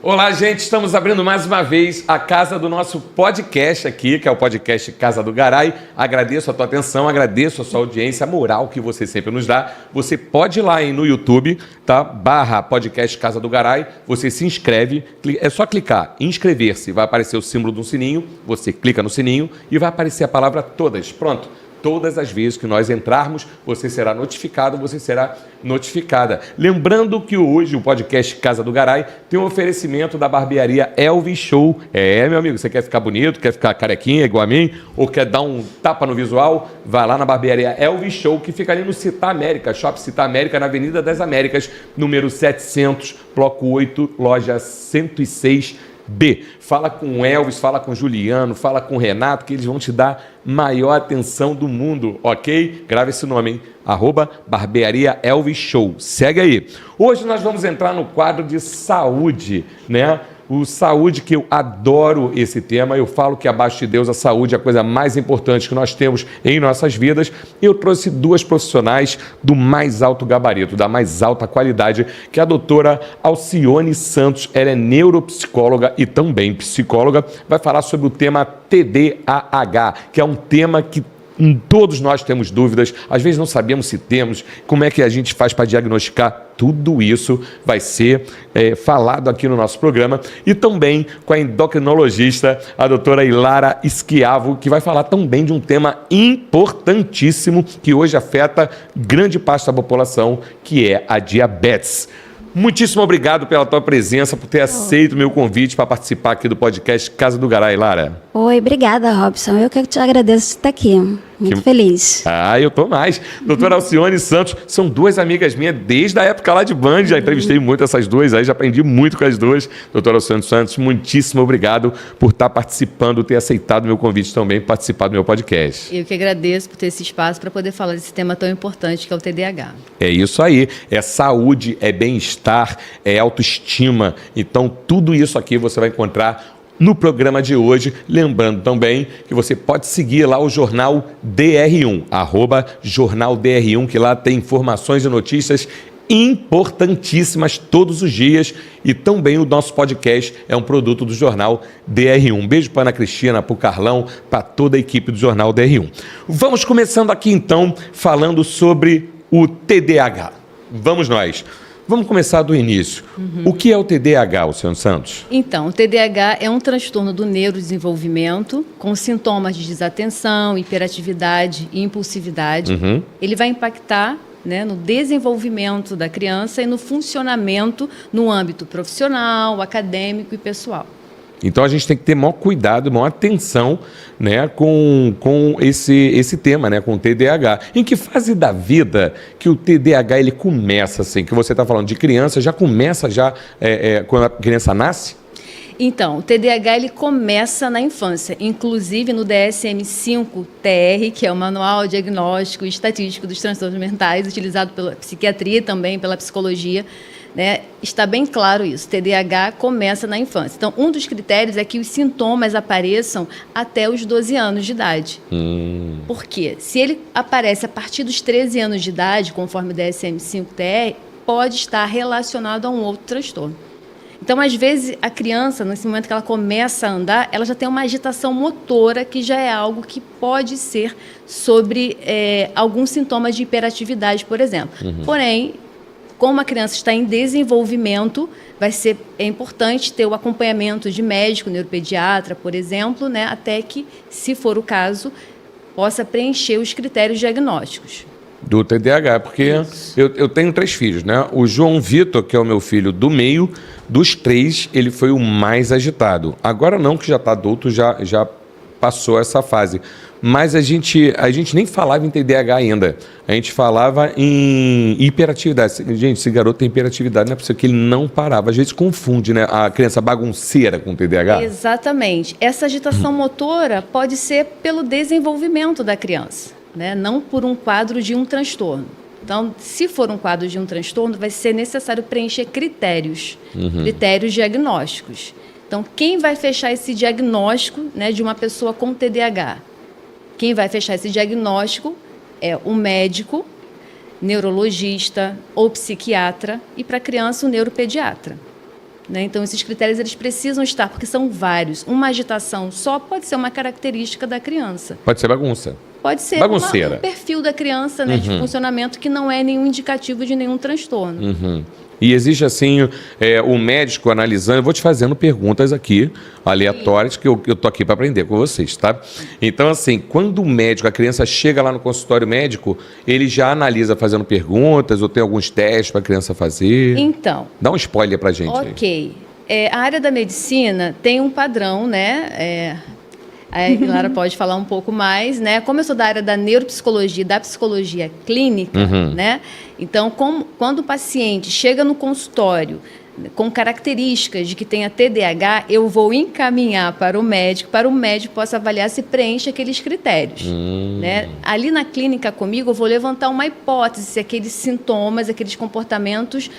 Olá, gente, estamos abrindo mais uma vez a casa do nosso podcast aqui, que é o podcast Casa do Garay. Agradeço a tua atenção, agradeço a sua audiência, a moral que você sempre nos dá. Você pode ir lá no YouTube, tá? /podcast Casa do Garay, você se inscreve, é só clicar em inscrever-se, vai aparecer o símbolo do sininho, você clica no sininho e vai aparecer a palavra todas. Pronto. Todas as vezes que nós entrarmos, você será notificado, você será notificada. Lembrando que hoje o podcast Casa do Garay tem um oferecimento da barbearia Elvis Show. Meu amigo, você quer ficar bonito, quer ficar carequinha igual a mim, ou quer dar um tapa no visual? Vai lá na barbearia Elvis Show, que fica ali no Citar América, Shopping Citar América, na Avenida das Américas, número 700, bloco 8, loja 106B. Fala com o Elvis, fala com o Juliano, fala com o Renato, que eles vão te dar maior atenção do mundo, ok? Grava esse nome, hein? @barbearia Elvis Show. Segue aí. Hoje nós vamos entrar no quadro de saúde, né? O saúde, que eu adoro esse tema. Eu falo que abaixo de Deus a saúde é a coisa mais importante que nós temos em nossas vidas. Eu trouxe duas profissionais do mais alto gabarito, da mais alta qualidade, que é a doutora Alcione Santos. Ela é neuropsicóloga e também psicóloga. Vai falar sobre o tema TDAH, que é um tema que todos nós temos dúvidas, às vezes não sabemos se temos, como é que a gente faz para diagnosticar. Tudo isso vai ser falado aqui no nosso programa, e também com a endocrinologista, a doutora Ilara Schiavo, que vai falar também de um tema importantíssimo que hoje afeta grande parte da população, que é a diabetes. Muitíssimo obrigado pela tua presença, por ter aceito o meu convite para participar aqui do podcast Casa do Garay, Lara. Oi, obrigada, Robson. Eu que te agradeço de estar aqui. Muito feliz. Eu tô mais. Doutora Alcione Santos, são duas amigas minhas desde a época lá de Band, já entrevistei muito essas duas aí, já aprendi muito com as duas. Doutora Alcione Santos, muitíssimo obrigado por estar participando, ter aceitado o meu convite também, participar do meu podcast. Eu que agradeço por ter esse espaço para poder falar desse tema tão importante que é o TDAH. É isso aí, é saúde, é bem-estar, é autoestima. Então, tudo isso aqui você vai encontrar no programa de hoje. Lembrando também que você pode seguir lá o Jornal DR1, @Jornal DR1, que lá tem informações e notícias importantíssimas todos os dias, e também o nosso podcast é um produto do Jornal DR1. Um beijo para Ana Cristina, para o Carlão, para toda a equipe do Jornal DR1. Vamos começando aqui então falando sobre o TDAH. Vamos nós. Vamos começar do início. O que é o TDAH, Alcione Santos? Então, o TDAH é um transtorno do neurodesenvolvimento com sintomas de desatenção, hiperatividade e impulsividade. Ele vai impactar, né, no desenvolvimento da criança e no funcionamento no âmbito profissional, acadêmico e pessoal. Então a gente tem que ter maior cuidado, maior atenção, né, com esse tema, né, com o TDAH. Em que fase da vida que o TDAH ele começa, assim, que você está falando de criança, já começa quando a criança nasce? Então, o TDAH ele começa na infância, inclusive no DSM-5-TR, que é o Manual Diagnóstico e Estatístico dos Transtornos Mentais, utilizado pela psiquiatria e também pela psicologia, né? Está bem claro isso, TDAH começa na infância. Então, um dos critérios é que os sintomas apareçam até os 12 anos de idade. Por quê? Se ele aparece a partir dos 13 anos de idade, conforme o DSM-5-TR, pode estar relacionado a um outro transtorno. Então, às vezes, a criança, nesse momento que ela começa a andar, ela já tem uma agitação motora, que já é algo que pode ser sobre alguns sintomas de hiperatividade, por exemplo. Porém, como a criança está em desenvolvimento, é importante ter o acompanhamento de médico, neuropediatra, por exemplo, né, até que, se for o caso, possa preencher os critérios diagnósticos. Do TDAH, porque eu tenho 3 filhos, né? O João Vitor, que é o meu filho do meio, dos 3, ele foi o mais agitado. Agora não, que já está adulto, já passou essa fase. Mas a gente nem falava em TDAH ainda. A gente falava em hiperatividade. Gente, esse garoto tem hiperatividade, não é possível que ele não parava. Às vezes confunde, né? A criança bagunceira com TDAH. Exatamente. Essa agitação motora pode ser pelo desenvolvimento da criança, né? Não por um quadro de um transtorno. Então, se for um quadro de um transtorno, vai ser necessário preencher critérios diagnósticos. Então, quem vai fechar esse diagnóstico, né, de uma pessoa com TDAH? Quem vai fechar esse diagnóstico é o médico, neurologista ou psiquiatra, e para a criança o neuropediatra. né? Então, esses critérios eles precisam estar, porque são vários. Uma agitação só pode ser uma característica da criança. Pode ser bagunça. Pode ser um perfil da criança, né, de funcionamento que não é nenhum indicativo de nenhum transtorno. E existe, assim, o médico analisando... Eu vou te fazendo perguntas aqui, aleatórias, que eu tô aqui para aprender com vocês, tá? Então, assim, quando o médico, a criança chega lá no consultório médico, ele já analisa fazendo perguntas ou tem alguns testes para a criança fazer? Então... Dá um spoiler para a gente. Ok. A área da medicina tem um padrão, né? A Lara pode falar um pouco mais, né? Como eu sou da área da neuropsicologia, da psicologia clínica, né? Então, quando o paciente chega no consultório com características de que tenha TDAH, eu vou encaminhar para o médico possa avaliar se preenche aqueles critérios. Né? Ali na clínica comigo, eu vou levantar uma hipótese se aqueles sintomas, aqueles comportamentos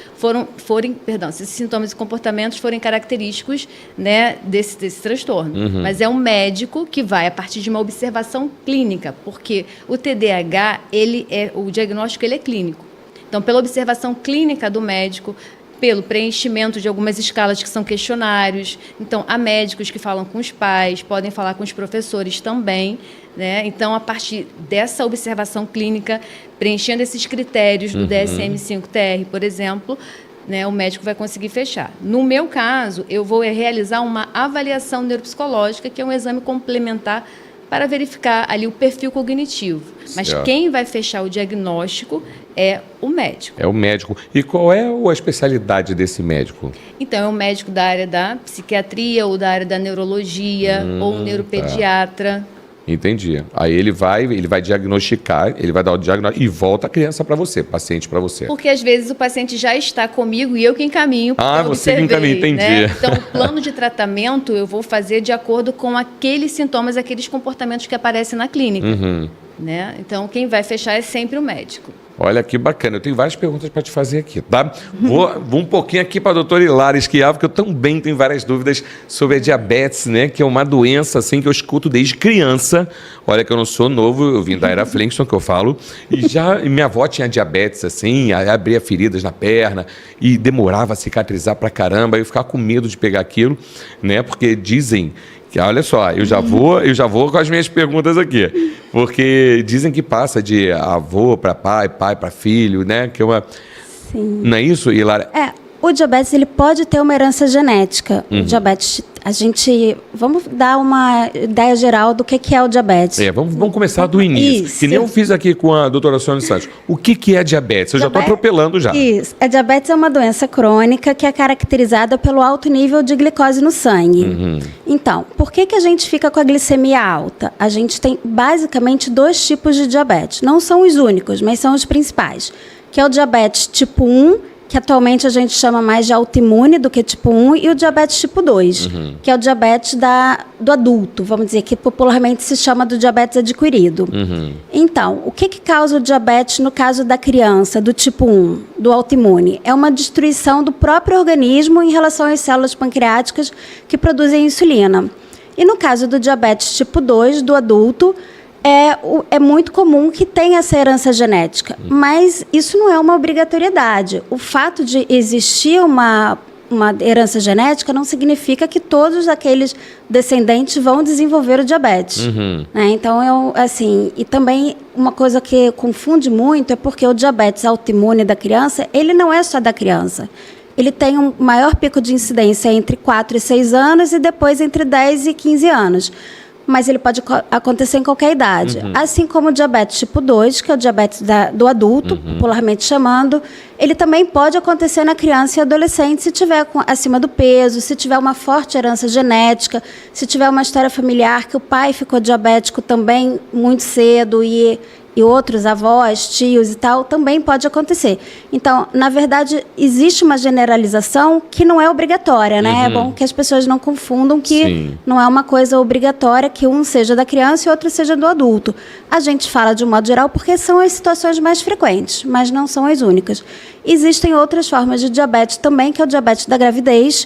se esses sintomas e comportamentos forem característicos, né, desse transtorno. Mas é um médico que vai, a partir de uma observação clínica, porque o TDAH, o diagnóstico ele é clínico. Então, pela observação clínica do médico, pelo preenchimento de algumas escalas que são questionários. Então, há médicos que falam com os pais, podem falar com os professores também, né? Então, a partir dessa observação clínica, preenchendo esses critérios do DSM-5-TR, por exemplo, né, o médico vai conseguir fechar. No meu caso, eu vou realizar uma avaliação neuropsicológica, que é um exame complementar para verificar ali o perfil cognitivo. Mas quem vai fechar o diagnóstico é o médico. É o médico. E qual é a especialidade desse médico? Então, é um médico da área da psiquiatria ou da área da neurologia ou neuropediatra. Entendi. Aí ele vai diagnosticar, ele vai dar o diagnóstico e volta a criança para você, paciente para você. Porque às vezes o paciente já está comigo e eu que encaminho. Você que encaminha, entendi. Né? Então, o plano de tratamento eu vou fazer de acordo com aqueles sintomas, aqueles comportamentos que aparecem na clínica. Né? Então, quem vai fechar é sempre o médico. Olha que bacana, eu tenho várias perguntas para te fazer aqui, tá? Vou um pouquinho aqui para a doutora Hilária Schiavo, porque eu também tenho várias dúvidas sobre a diabetes, né? Que é uma doença, assim, que eu escuto desde criança. Olha que eu não sou novo, eu vim da era Flintstone, que eu falo. E minha avó tinha diabetes, assim, abria feridas na perna e demorava a cicatrizar pra caramba. Eu ficava com medo de pegar aquilo, né? Porque dizem... Olha só, eu já vou com as minhas perguntas aqui, porque dizem que passa de avô para pai para filho, né? Que é uma... Sim. Não é isso, Hilária? O diabetes ele pode ter uma herança genética. O diabetes, vamos dar uma ideia geral do que é o diabetes. Vamos começar do início. Isso. Que nem eu fiz aqui com a doutora Sônia Santos. O que é diabetes? Eu já estou atropelando já. Isso. A diabetes é uma doença crônica que é caracterizada pelo alto nível de glicose no sangue. Então, por que a gente fica com a glicemia alta? A gente tem basicamente 2 tipos de diabetes. Não são os únicos, mas são os principais. Que é o diabetes tipo 1, que atualmente a gente chama mais de autoimune do que tipo 1, e o diabetes tipo 2, que é o diabetes do adulto, vamos dizer, que popularmente se chama do diabetes adquirido. Então, o que causa o diabetes no caso da criança, do tipo 1, do autoimune? É uma destruição do próprio organismo em relação às células pancreáticas que insulina. E no caso do diabetes tipo 2, do adulto, é muito comum que tenha essa herança genética, mas isso não é uma obrigatoriedade. O fato de existir uma herança genética não significa que todos aqueles descendentes vão desenvolver o diabetes. Né? Então, e também uma coisa que confunde muito é porque o diabetes autoimune da criança, ele não é só da criança. Ele tem um maior pico de incidência entre 4 e 6 anos e depois entre 10 e 15 anos. Mas ele pode acontecer em qualquer idade. Assim como o diabetes tipo 2, que é o diabetes do adulto, popularmente chamando, ele também pode acontecer na criança e adolescente se tiver acima do peso, se tiver uma forte herança genética, se tiver uma história familiar que o pai ficou diabético também muito cedo e outros avós, tios e tal, também pode acontecer. Então, na verdade, existe uma generalização que não é obrigatória, né? É bom que as pessoas não confundam que não é uma coisa obrigatória que um seja da criança e outro seja do adulto. A gente fala de um modo geral porque são as situações mais frequentes, mas não são as únicas. Existem outras formas de diabetes também, que é o diabetes da gravidez,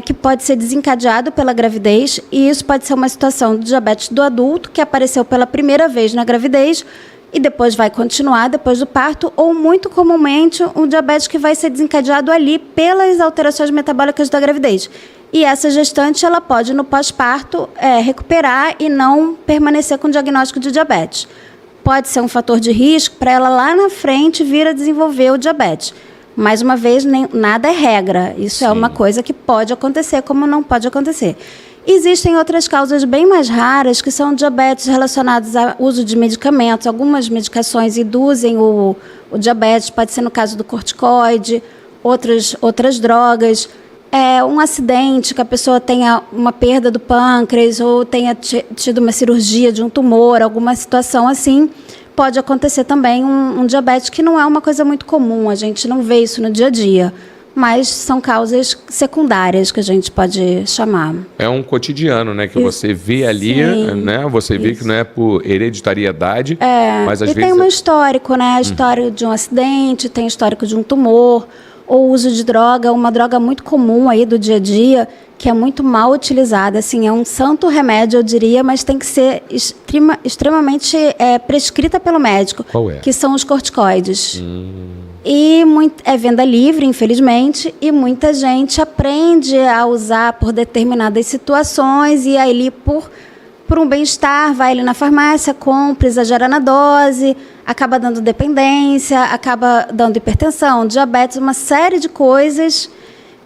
que pode ser desencadeado pela gravidez, e isso pode ser uma situação do diabetes do adulto, que apareceu pela primeira vez na gravidez, e depois vai continuar depois do parto, ou muito comumente um diabetes que vai ser desencadeado ali pelas alterações metabólicas da gravidez. E essa gestante ela pode, no pós-parto, recuperar e não permanecer com o diagnóstico de diabetes. Pode ser um fator de risco para ela lá na frente vir a desenvolver o diabetes. Mais uma vez, nada é regra. Isso é uma coisa que pode acontecer, como não pode acontecer. Existem outras causas bem mais raras, que são diabetes relacionados ao uso de medicamentos. Algumas medicações induzem o diabetes, pode ser no caso do corticoide, outras drogas. Um acidente, que a pessoa tenha uma perda do pâncreas ou tenha tido uma cirurgia de um tumor, alguma situação assim, pode acontecer também um diabetes, que não é uma coisa muito comum, a gente não vê isso no dia a dia, mas são causas secundárias que a gente pode chamar. É um cotidiano, né, que você vê ali, né, você vê que não é por hereditariedade, mas às vezes... tem um histórico, né, histórico de um acidente, tem histórico de um tumor, ou uso de droga, uma droga muito comum aí do dia a dia, que é muito mal utilizada. Assim, é um santo remédio, eu diria, mas tem que ser extremamente prescrita pelo médico. Qual é? Que são os corticoides. E é venda livre, infelizmente, e muita gente aprende a usar por determinadas situações, e aí por um bem-estar, vai ali na farmácia, compra, exagera na dose, acaba dando dependência, acaba dando hipertensão, diabetes, uma série de coisas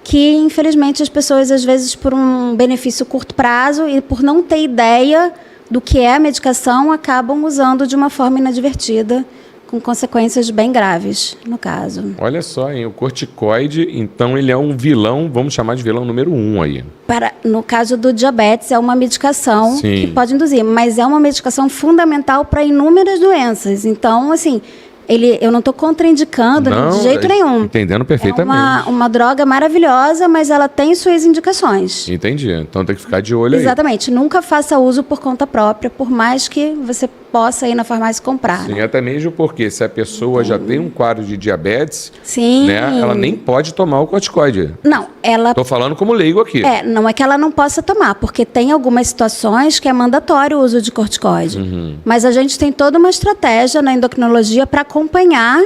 que, infelizmente, as pessoas, às vezes, por um benefício curto prazo e por não ter ideia do que é a medicação, acabam usando de uma forma inadvertida, com consequências bem graves, no caso. Olha só, hein? O corticoide, então, ele é um vilão, vamos chamar de vilão número 1 aí. No caso do diabetes, é uma medicação que pode induzir, mas é uma medicação fundamental para inúmeras doenças. Então, assim, eu não estou contraindicando de jeito nenhum. Entendendo perfeitamente. É uma droga maravilhosa, mas ela tem suas indicações. Entendi. Então tem que ficar de olho aí. Exatamente. Nunca faça uso por conta própria, por mais que você possa ir na farmácia comprar. Sim, até mesmo porque se a pessoa já tem um quadro de diabetes, sim, né, ela nem pode tomar o corticoide. Não, ela... Estou falando como leigo aqui. Não é que ela não possa tomar, porque tem algumas situações que é mandatório o uso de corticoide. Mas a gente tem toda uma estratégia na endocrinologia para acompanhar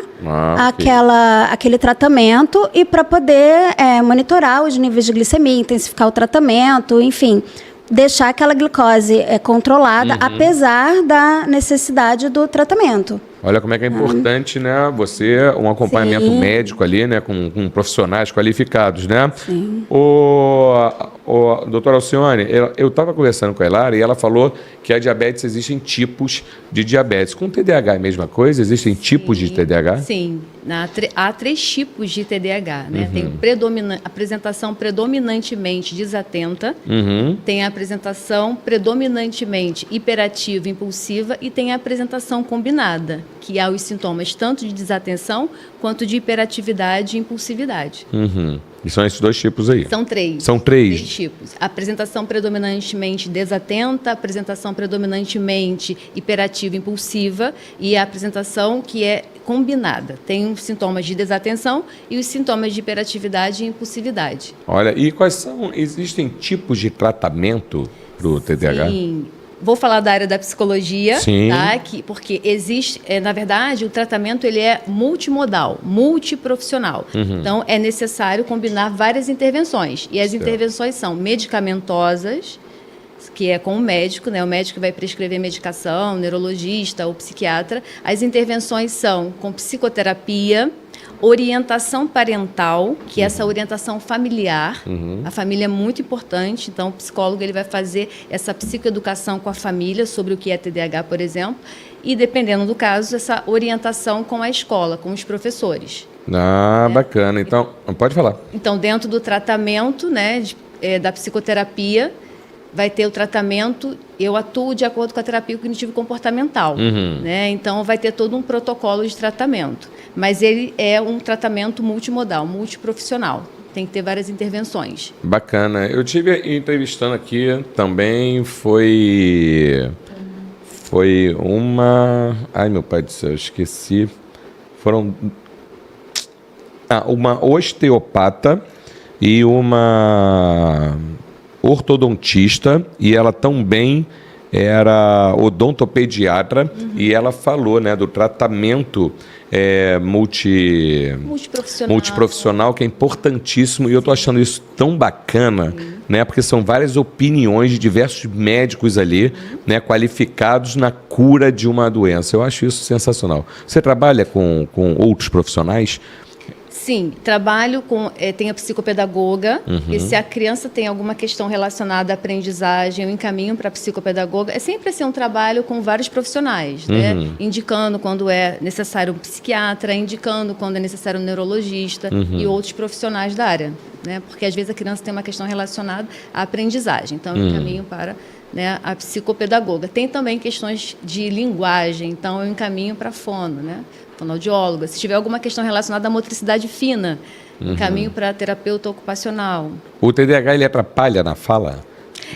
aquele tratamento e para poder monitorar os níveis de glicemia, intensificar o tratamento, enfim, deixar aquela glicose controlada, apesar da necessidade do tratamento. Olha como é que é importante, né? Você, um acompanhamento médico ali, né? Com profissionais qualificados, né? Sim. Doutora Alcione, eu estava conversando com a Elara e ela falou que a diabetes, existem tipos de diabetes. Com TDAH é a mesma coisa? Existem tipos de TDAH? Sim. Há 3 tipos de TDAH, né? Tem a apresentação predominantemente desatenta, tem a apresentação predominantemente hiperativa, impulsiva, e tem a apresentação combinada, que há os sintomas tanto de desatenção quanto de hiperatividade e impulsividade. E são esses 2 tipos aí? São 3. São 3? 3 tipos. A apresentação predominantemente desatenta, a apresentação predominantemente hiperativa e impulsiva, e a apresentação que é combinada. Tem os sintomas de desatenção e os sintomas de hiperatividade e impulsividade. Olha, e existem tipos de tratamento para o TDAH? Sim. Vou falar da área da psicologia, Sim. tá? Porque existe, na verdade, o tratamento ele é multimodal, multiprofissional. Então, é necessário combinar várias intervenções. E as intervenções são medicamentosas, que é com o médico, né? O médico vai prescrever medicação, neurologista ou psiquiatra. As intervenções são com psicoterapia, orientação parental, que é essa orientação familiar. A família é muito importante, então o psicólogo ele vai fazer essa psicoeducação com a família sobre o que é TDAH, por exemplo, e dependendo do caso, essa orientação com a escola, com os professores. Bacana. Então, pode falar. Então, dentro do tratamento, né, da psicoterapia, vai ter o tratamento, eu atuo de acordo com a terapia cognitivo-comportamental, né? Então vai ter todo um protocolo de tratamento, mas ele é um tratamento multimodal, multiprofissional, tem que ter várias intervenções. Bacana. Eu tive entrevistando aqui também, foi uma... Ai, meu pai do céu, eu esqueci. Foram... uma osteopata e uma ortodontista, e ela também era odontopediatra e ela falou, né, do tratamento multiprofissional, que é importantíssimo, e eu estou achando isso tão bacana, né, porque são várias opiniões de diversos médicos ali, né, qualificados na cura de uma doença. Eu acho isso sensacional. Você trabalha com outros profissionais? Sim, trabalho com... tem a psicopedagoga, e se a criança tem alguma questão relacionada à aprendizagem, eu encaminho para a psicopedagoga. É sempre assim, um trabalho com vários profissionais, né? Indicando quando é necessário um psiquiatra, indicando quando é necessário um neurologista e outros profissionais da área, né? Porque às vezes a criança tem uma questão relacionada à aprendizagem, então eu encaminho para, né, a psicopedagoga. Tem também questões de linguagem, então eu encaminho para a fono, né? Fonoaudióloga. Se tiver alguma questão relacionada à motricidade fina, encaminho para terapeuta ocupacional. O TDAH, ele atrapalha na fala?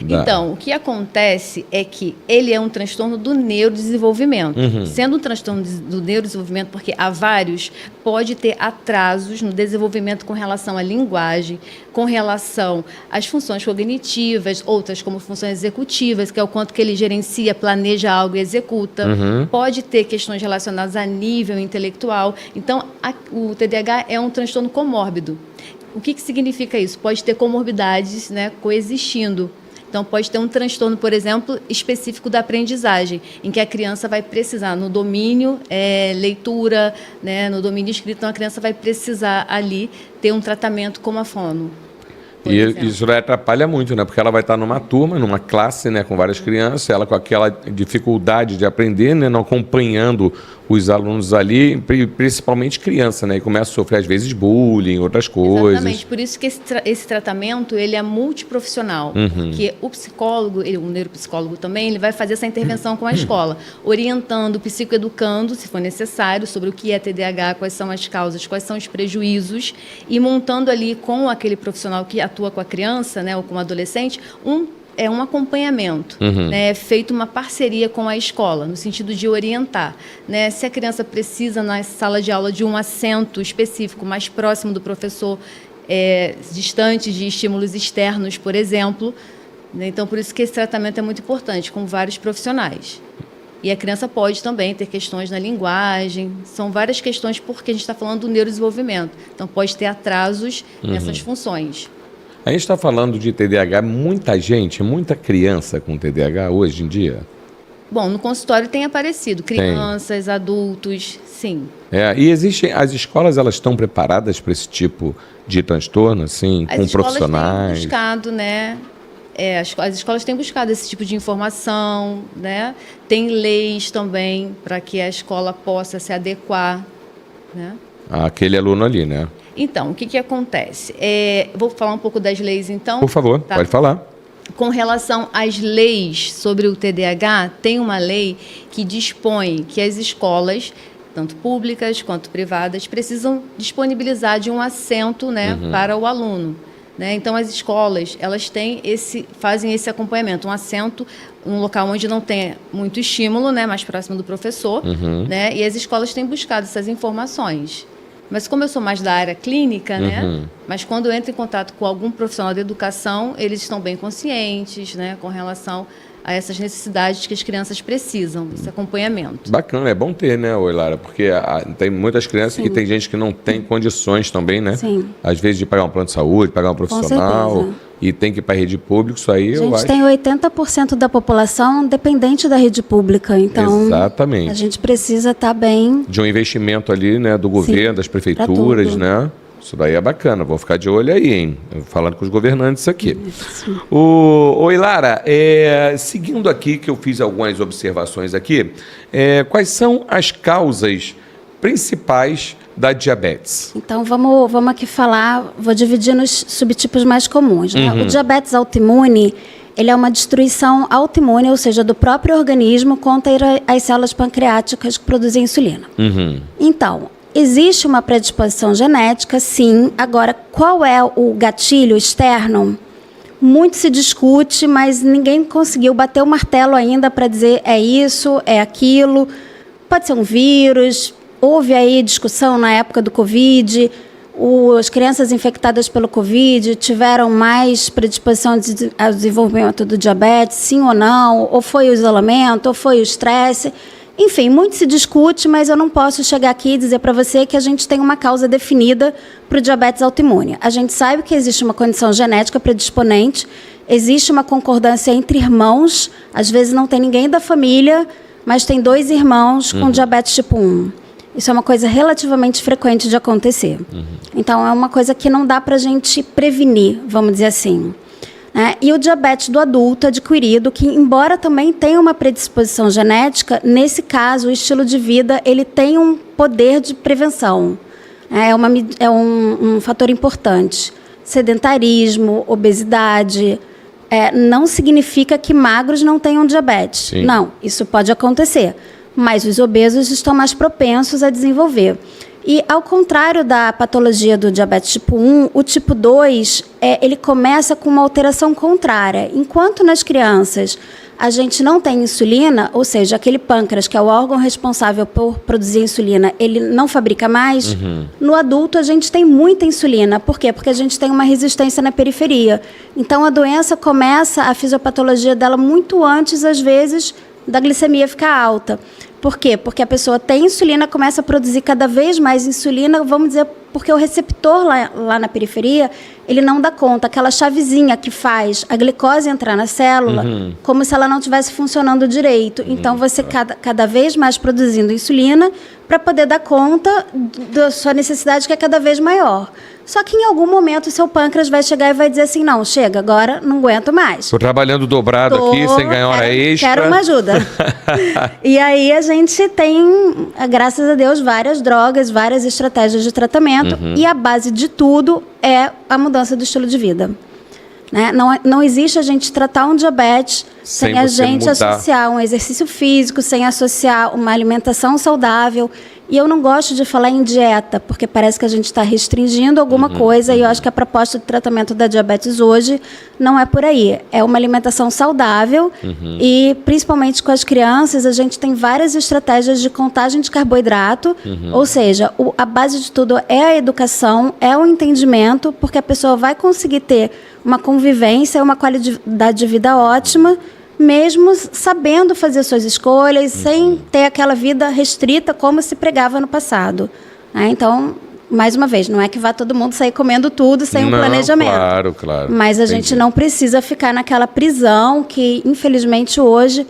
Então, o que acontece é que ele é um transtorno do neurodesenvolvimento. Sendo um transtorno do neurodesenvolvimento, porque há vários, pode ter atrasos no desenvolvimento com relação à linguagem, com relação às funções cognitivas, outras como funções executivas, que é o quanto que ele gerencia, planeja algo e executa. Pode ter questões relacionadas a nível intelectual. Então, o TDAH é um transtorno comórbido. O que significa isso? Pode ter comorbidades, né, coexistindo. Então, pode ter um transtorno, por exemplo, específico da aprendizagem, em que a criança vai precisar, no domínio leitura, né, no domínio escrito, então a criança vai precisar ali ter um tratamento como a fono. E isso atrapalha muito, né? Porque ela vai estar numa turma, numa classe, né, com várias crianças, ela com aquela dificuldade de aprender, né, não acompanhando os alunos ali, principalmente criança, né? E começa a sofrer, às vezes, bullying, outras coisas. Exatamente, por isso que esse tratamento, ele é multiprofissional, porque o psicólogo, o neuropsicólogo também, ele vai fazer essa intervenção com a escola, orientando, psicoeducando, se for necessário, sobre o que é TDAH, quais são as causas, quais são os prejuízos, e montando ali com aquele profissional que atua com a criança, né, ou com o adolescente, um acompanhamento, né, é feito uma parceria com a escola, no sentido de orientar, né, se a criança precisa na sala de aula de um assento específico, mais próximo do professor, distante de estímulos externos, por exemplo, né, então por isso que esse tratamento é muito importante, com vários profissionais. E a criança pode também ter questões na linguagem, são várias questões porque a gente está falando do neurodesenvolvimento, então pode ter atrasos nessas funções. A gente está falando de TDAH, muita gente, muita criança com TDAH hoje em dia? Bom, no consultório tem aparecido, crianças, adultos, sim. E existem, as escolas, elas estão preparadas para esse tipo de transtorno, assim, com profissionais? Têm buscado, né? As escolas têm buscado esse tipo de informação, né? Tem leis também para que a escola possa se adequar, né? Aquele aluno ali, né? Então, o que acontece? Vou falar um pouco das leis, então? Por favor, pode falar. Com relação às leis sobre o TDAH, tem uma lei que dispõe que as escolas, tanto públicas quanto privadas, precisam disponibilizar de um assento, né, para o aluno. Né? Então, as escolas, elas fazem esse acompanhamento, um assento, um local onde não tem muito estímulo, né, mais próximo do professor, né? E as escolas têm buscado essas informações. Mas como eu sou mais da área clínica, né? Mas quando eu entro em contato com algum profissional da educação, eles estão bem conscientes, né, com relação a essas necessidades que as crianças precisam, esse acompanhamento. Bacana, é bom ter, né, Oilara? Porque tem muitas crianças e tem gente que não tem condições também, né? Sim. Às vezes de pagar um plano de saúde, pagar um profissional e tem que ir para a rede pública, isso aí eu acho. A gente tem 80% da população dependente da rede pública, então exatamente. A gente precisa estar bem... De um investimento ali, né, do governo, das prefeituras, né? Isso daí é bacana, vou ficar de olho aí, hein? Falando com os governantes aqui. Oilara, seguindo aqui, que eu fiz algumas observações aqui, quais são as causas principais da diabetes? Então, vamos aqui falar, vou dividir nos subtipos mais comuns. Né? O diabetes autoimune, ele é uma destruição autoimune, ou seja, do próprio organismo contra as células pancreáticas que produzem insulina. Então, existe uma predisposição genética, sim. Agora, qual é o gatilho externo? Muito se discute, mas ninguém conseguiu bater o martelo ainda para dizer é isso, é aquilo. Pode ser um vírus. Houve aí discussão na época do Covid. as crianças infectadas pelo Covid tiveram mais predisposição ao desenvolvimento do diabetes, sim ou não? Ou foi o isolamento, ou foi o estresse? Enfim, muito se discute, mas eu não posso chegar aqui e dizer para você que a gente tem uma causa definida para o diabetes autoimune. A gente sabe que existe uma condição genética predisponente, existe uma concordância entre irmãos, às vezes não tem ninguém da família, mas tem 2 irmãos com diabetes tipo 1. Isso é uma coisa relativamente frequente de acontecer. Então, é uma coisa que não dá para a gente prevenir, vamos dizer assim. E o diabetes do adulto adquirido, que embora também tenha uma predisposição genética, nesse caso, o estilo de vida ele tem um poder de prevenção. É um fator importante. Sedentarismo, obesidade, não significa que magros não tenham diabetes. Sim. Não, isso pode acontecer. Mas os obesos estão mais propensos a desenvolver. E, ao contrário da patologia do diabetes tipo 1, o tipo 2, ele começa com uma alteração contrária. Enquanto nas crianças a gente não tem insulina, ou seja, aquele pâncreas, que é o órgão responsável por produzir insulina, ele não fabrica mais, no adulto a gente tem muita insulina. Por quê? Porque a gente tem uma resistência na periferia. Então, a doença começa, a fisiopatologia dela, muito antes, às vezes, da glicemia ficar alta. Por quê? Porque a pessoa tem insulina, começa a produzir cada vez mais insulina, vamos dizer, porque o receptor lá na periferia, ele não dá conta. Aquela chavezinha que faz a glicose entrar na célula, como se ela não estivesse funcionando direito. Então, você cada vez mais produzindo insulina para poder dar conta da sua necessidade, que é cada vez maior. Só que em algum momento o seu pâncreas vai chegar e vai dizer assim, não, chega, agora não aguento mais. Estou trabalhando dobrado aqui, sem ganhar hora extra. Quero uma ajuda. E aí a gente tem, graças a Deus, várias drogas, várias estratégias de tratamento, e a base de tudo é a mudança do estilo de vida. Não existe a gente tratar um diabetes sem a gente associar um exercício físico, sem associar uma alimentação saudável. E eu não gosto de falar em dieta, porque parece que a gente está restringindo alguma coisa, e eu acho que a proposta de tratamento da diabetes hoje não é por aí. É uma alimentação saudável, e principalmente com as crianças, a gente tem várias estratégias de contagem de carboidrato, ou seja, a base de tudo é a educação, é o entendimento, porque a pessoa vai conseguir ter uma convivência, uma qualidade de vida ótima, mesmo sabendo fazer suas escolhas, sem ter aquela vida restrita como se pregava no passado. Então, mais uma vez, não é que vá todo mundo sair comendo tudo sem um planejamento. Claro. Mas a gente não precisa ficar naquela prisão que, infelizmente, hoje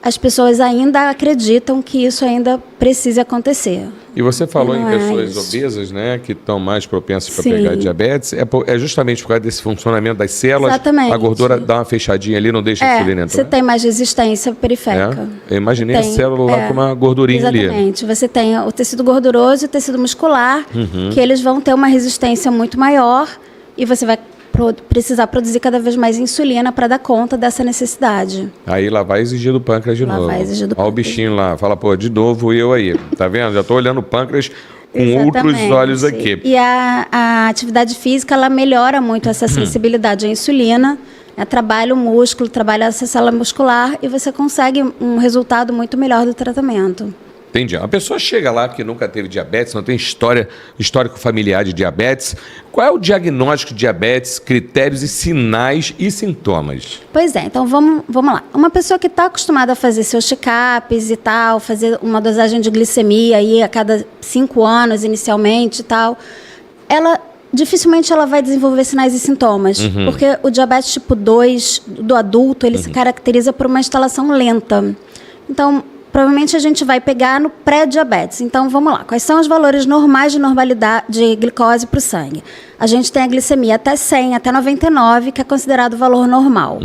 as pessoas ainda acreditam que isso ainda precisa acontecer. E você falou em pessoas obesas, né, que estão mais propensas para pegar diabetes. É justamente por causa desse funcionamento das células. Exatamente. A gordura dá uma fechadinha ali, não deixa a insulina entrar. Você tem mais resistência periférica. Eu imaginei a célula lá com uma gordurinha ali. Exatamente. Você tem o tecido gorduroso e o tecido muscular, que eles vão ter uma resistência muito maior, e você vai precisar produzir cada vez mais insulina para dar conta dessa necessidade. Aí lá vai exigir do pâncreas de novo. Olha o bichinho lá, fala, de novo eu aí. Tá vendo? Já estou olhando o pâncreas com outros olhos aqui. E a atividade física, ela melhora muito essa sensibilidade à insulina, trabalha o músculo, trabalha essa célula muscular, e você consegue um resultado muito melhor do tratamento. Entendi. Uma pessoa chega lá que nunca teve diabetes, não tem histórico familiar de diabetes. Qual é o diagnóstico de diabetes, critérios e sinais e sintomas? Pois é, então vamos lá. Uma pessoa que está acostumada a fazer seus check-ups e tal, fazer uma dosagem de glicemia aí a cada 5 anos inicialmente e tal, dificilmente ela vai desenvolver sinais e sintomas, porque o diabetes tipo 2 do adulto, ele se caracteriza por uma instalação lenta. Então, provavelmente a gente vai pegar no pré-diabetes. Então, vamos lá. Quais são os valores normais de normalidade de glicose para o sangue? A gente tem a glicemia até 100, até 99, que é considerado o valor normal.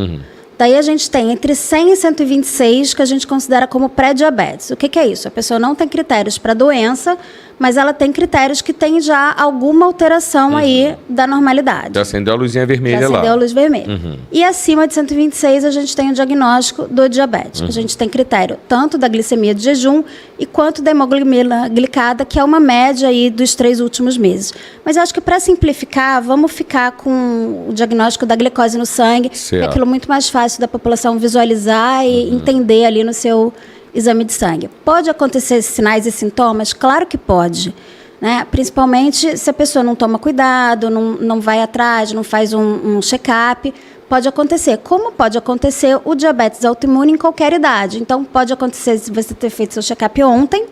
Daí a gente tem entre 100 e 126, que a gente considera como pré-diabetes. O que é isso? A pessoa não tem critérios para doença, mas ela tem critérios que têm já alguma alteração aí da normalidade. Já acendeu a luzinha vermelha lá. Já acendeu a luz vermelha. E acima de 126 a gente tem o diagnóstico do diabetes. A gente tem critério tanto da glicemia de jejum e quanto da hemoglobina glicada, que é uma média aí dos 3 últimos meses. Mas eu acho que, para simplificar, vamos ficar com o diagnóstico da glicose no sangue, que é aquilo muito mais fácil da população visualizar e entender ali no seu exame de sangue. Pode acontecer sinais e sintomas? Claro que pode. né? Principalmente se a pessoa não toma cuidado, não vai atrás, não faz um check-up, pode acontecer. Como pode acontecer o diabetes autoimune em qualquer idade. Então, pode acontecer se você ter feito seu check-up ontem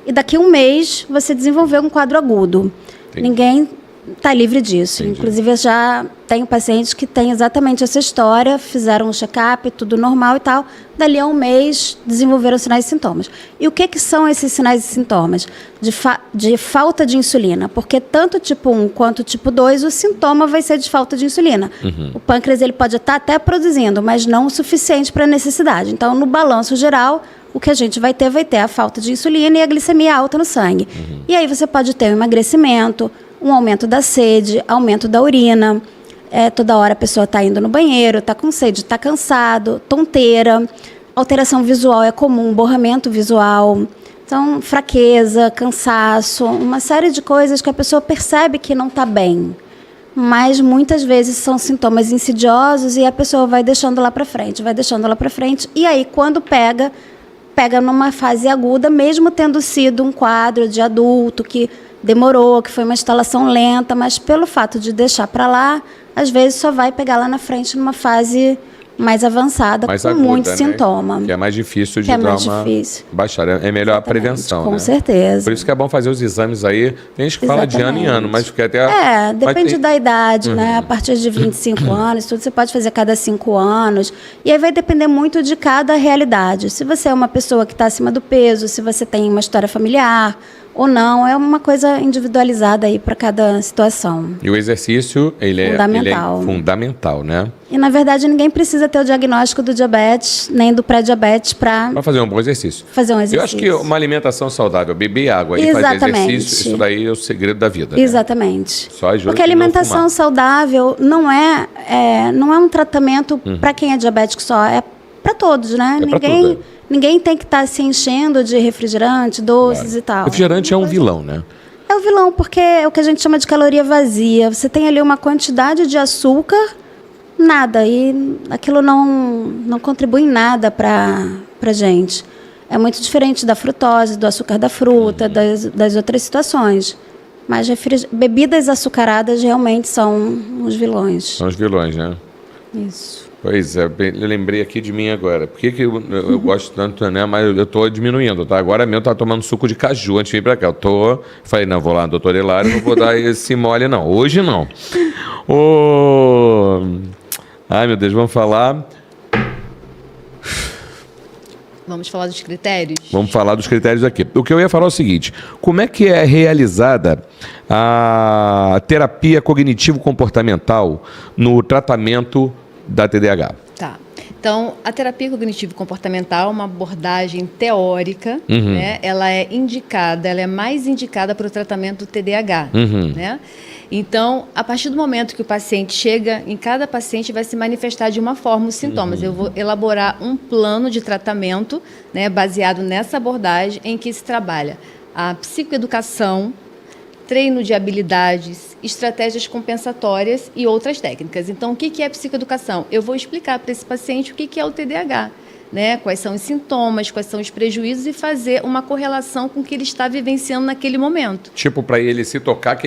e daqui a um mês você desenvolveu um quadro agudo. Entendi. Ninguém está livre disso. Entendi. Inclusive, eu já tenho pacientes que têm exatamente essa história, fizeram um check-up, tudo normal e tal, dali a um mês desenvolveram sinais e sintomas. E o que são esses sinais e sintomas? De falta de insulina, porque tanto tipo 1 quanto tipo 2, o sintoma vai ser de falta de insulina. O pâncreas ele pode estar até produzindo, mas não o suficiente para a necessidade. Então, no balanço geral, o que a gente vai ter a falta de insulina e a glicemia alta no sangue. E aí você pode ter um emagrecimento, um aumento da sede, aumento da urina, toda hora a pessoa está indo no banheiro, está com sede, está cansado, tonteira, alteração visual é comum, borramento visual, então fraqueza, cansaço, uma série de coisas que a pessoa percebe que não está bem, mas muitas vezes são sintomas insidiosos e a pessoa vai deixando lá para frente, e aí quando pega numa fase aguda, mesmo tendo sido um quadro de adulto que demorou, que foi uma instalação lenta, mas pelo fato de deixar para lá, às vezes só vai pegar lá na frente numa fase mais avançada, mais com aguda, muito né? sintoma. Que é mais difícil de Que é dar mais uma difícil. baixar. É melhor a prevenção, Com né? certeza. Por isso que é bom fazer os exames aí. Tem gente que fala de ano em ano, mas que até... Depende da idade, né? A partir de 25 anos, tudo você pode fazer a cada 5 anos. E aí vai depender muito de cada realidade. Se você é uma pessoa que está acima do peso, se você tem uma história familiar ou não, é uma coisa individualizada aí para cada situação. E o exercício, ele é fundamental, né? E, na verdade, ninguém precisa ter o diagnóstico do diabetes, nem do pré-diabetes para fazer um bom exercício. Eu acho que uma alimentação saudável, beber água e fazer exercício, isso daí é o segredo da vida. Exatamente. Né? Só ajuda. Porque a alimentação saudável não é um tratamento para quem é diabético só, é para todos, né? Ninguém tem que estar se enchendo de refrigerante, doces e tal. Refrigerante é um vilão, né? É o vilão, porque é o que a gente chama de caloria vazia. Você tem ali uma quantidade de açúcar, nada, e aquilo não contribui em nada para a gente. É muito diferente da frutose, do açúcar da fruta, das outras situações. Mas bebidas açucaradas realmente são os vilões. São os vilões, né? Isso. Pois é, eu lembrei aqui de mim agora. Por que eu gosto tanto, né? Mas eu estou diminuindo, tá? Agora mesmo eu estava tomando suco de caju antes de vir para cá. Falei, não, vou lá no doutor Hilário, não vou dar esse mole, não. Hoje não. Ai, meu Deus, vamos falar... Vamos falar dos critérios? Vamos falar dos critérios aqui. O que eu ia falar é o seguinte: como é que é realizada a terapia cognitivo-comportamental no tratamento da TDAH? Tá. Então, a terapia cognitivo-comportamental é uma abordagem teórica, né? Ela é mais indicada para o tratamento do TDAH, né? Então, a partir do momento que o paciente chega, em cada paciente vai se manifestar de uma forma os sintomas. Eu vou elaborar um plano de tratamento, né, baseado nessa abordagem em que se trabalha a psicoeducação, treino de habilidades, estratégias compensatórias e outras técnicas. Então, o que é psicoeducação? Eu vou explicar para esse paciente o que é o TDAH, né? Quais são os sintomas, quais são os prejuízos e fazer uma correlação com o que ele está vivenciando naquele momento. Tipo, para ele se tocar que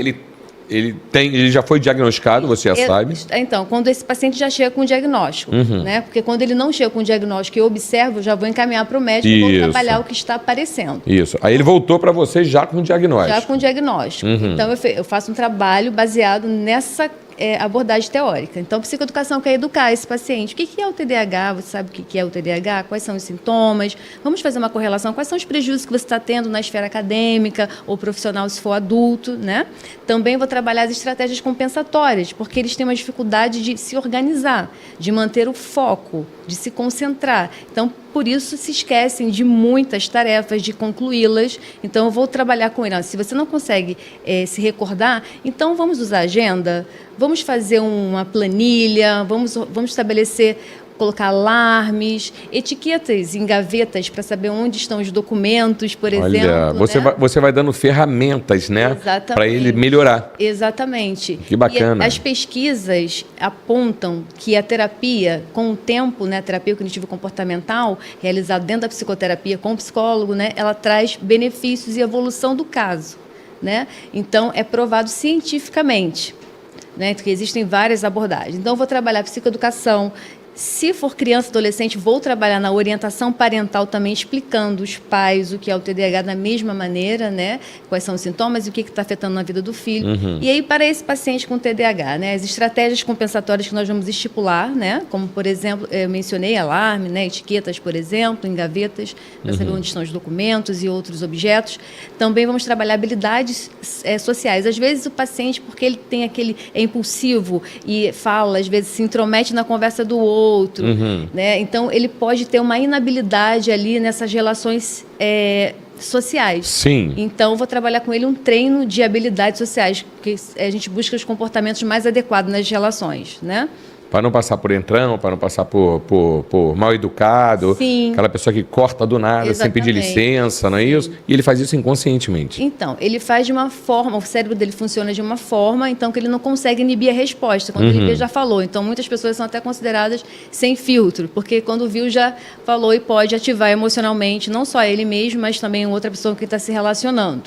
ele já foi diagnosticado, você já sabe? Então, quando esse paciente já chega com o diagnóstico, né? Porque quando ele não chega com o diagnóstico e eu observo, eu já vou encaminhar para o médico e vou trabalhar o que está aparecendo. Isso. Aí ele voltou para você já com o diagnóstico. Já com o diagnóstico. Então, eu faço um trabalho baseado nessa abordagem teórica. Então, psicoeducação quer educar esse paciente. O que é o TDAH? Você sabe o que é o TDAH? Quais são os sintomas? Vamos fazer uma correlação. Quais são os prejuízos que você está tendo na esfera acadêmica ou profissional, se for adulto, né? Também vou trabalhar as estratégias compensatórias, porque eles têm uma dificuldade de se organizar, de manter o foco, de se concentrar. Então, por isso, se esquecem de muitas tarefas, de concluí-las. Então, eu vou trabalhar com ele. Se você não consegue se recordar, então vamos usar a agenda, vamos fazer uma planilha, vamos estabelecer, colocar alarmes, etiquetas em gavetas para saber onde estão os documentos, por exemplo. Olha, você vai dando ferramentas, né? Para ele melhorar. Exatamente. Que bacana. E as pesquisas apontam que a terapia, com o tempo, né, a terapia cognitivo-comportamental, realizada dentro da psicoterapia com o psicólogo, né, ela traz benefícios e evolução do caso. né? Então, é provado cientificamente, né? Que existem várias abordagens. Então, eu vou trabalhar psicoeducação. Se for criança e adolescente, vou trabalhar na orientação parental também, explicando os pais o que é o TDAH da mesma maneira, né? Quais são os sintomas e o que está afetando na vida do filho. E aí, para esse paciente com TDAH, né? As estratégias compensatórias que nós vamos estipular, né? Como, por exemplo, eu mencionei alarme, né? Etiquetas, por exemplo, em gavetas, para saber onde estão os documentos e outros objetos. Também vamos trabalhar habilidades sociais. Às vezes, o paciente, porque ele tem é impulsivo e fala, às vezes, se intromete na conversa do outro, né? Então, ele pode ter uma inabilidade ali nessas relações sociais. Sim. Então, vou trabalhar com ele um treino de habilidades sociais, porque a gente busca os comportamentos mais adequados nas relações, né? Para não passar por entrão, para não passar por mal educado, Sim. aquela pessoa que corta do nada, sem pedir licença, não é isso? E ele faz isso inconscientemente. Então, ele faz de uma forma, o cérebro dele funciona de uma forma, então que ele não consegue inibir a resposta. Quando ele vê, já falou. Então, muitas pessoas são até consideradas sem filtro, porque quando viu, já falou e pode ativar emocionalmente, não só ele mesmo, mas também outra pessoa que está se relacionando.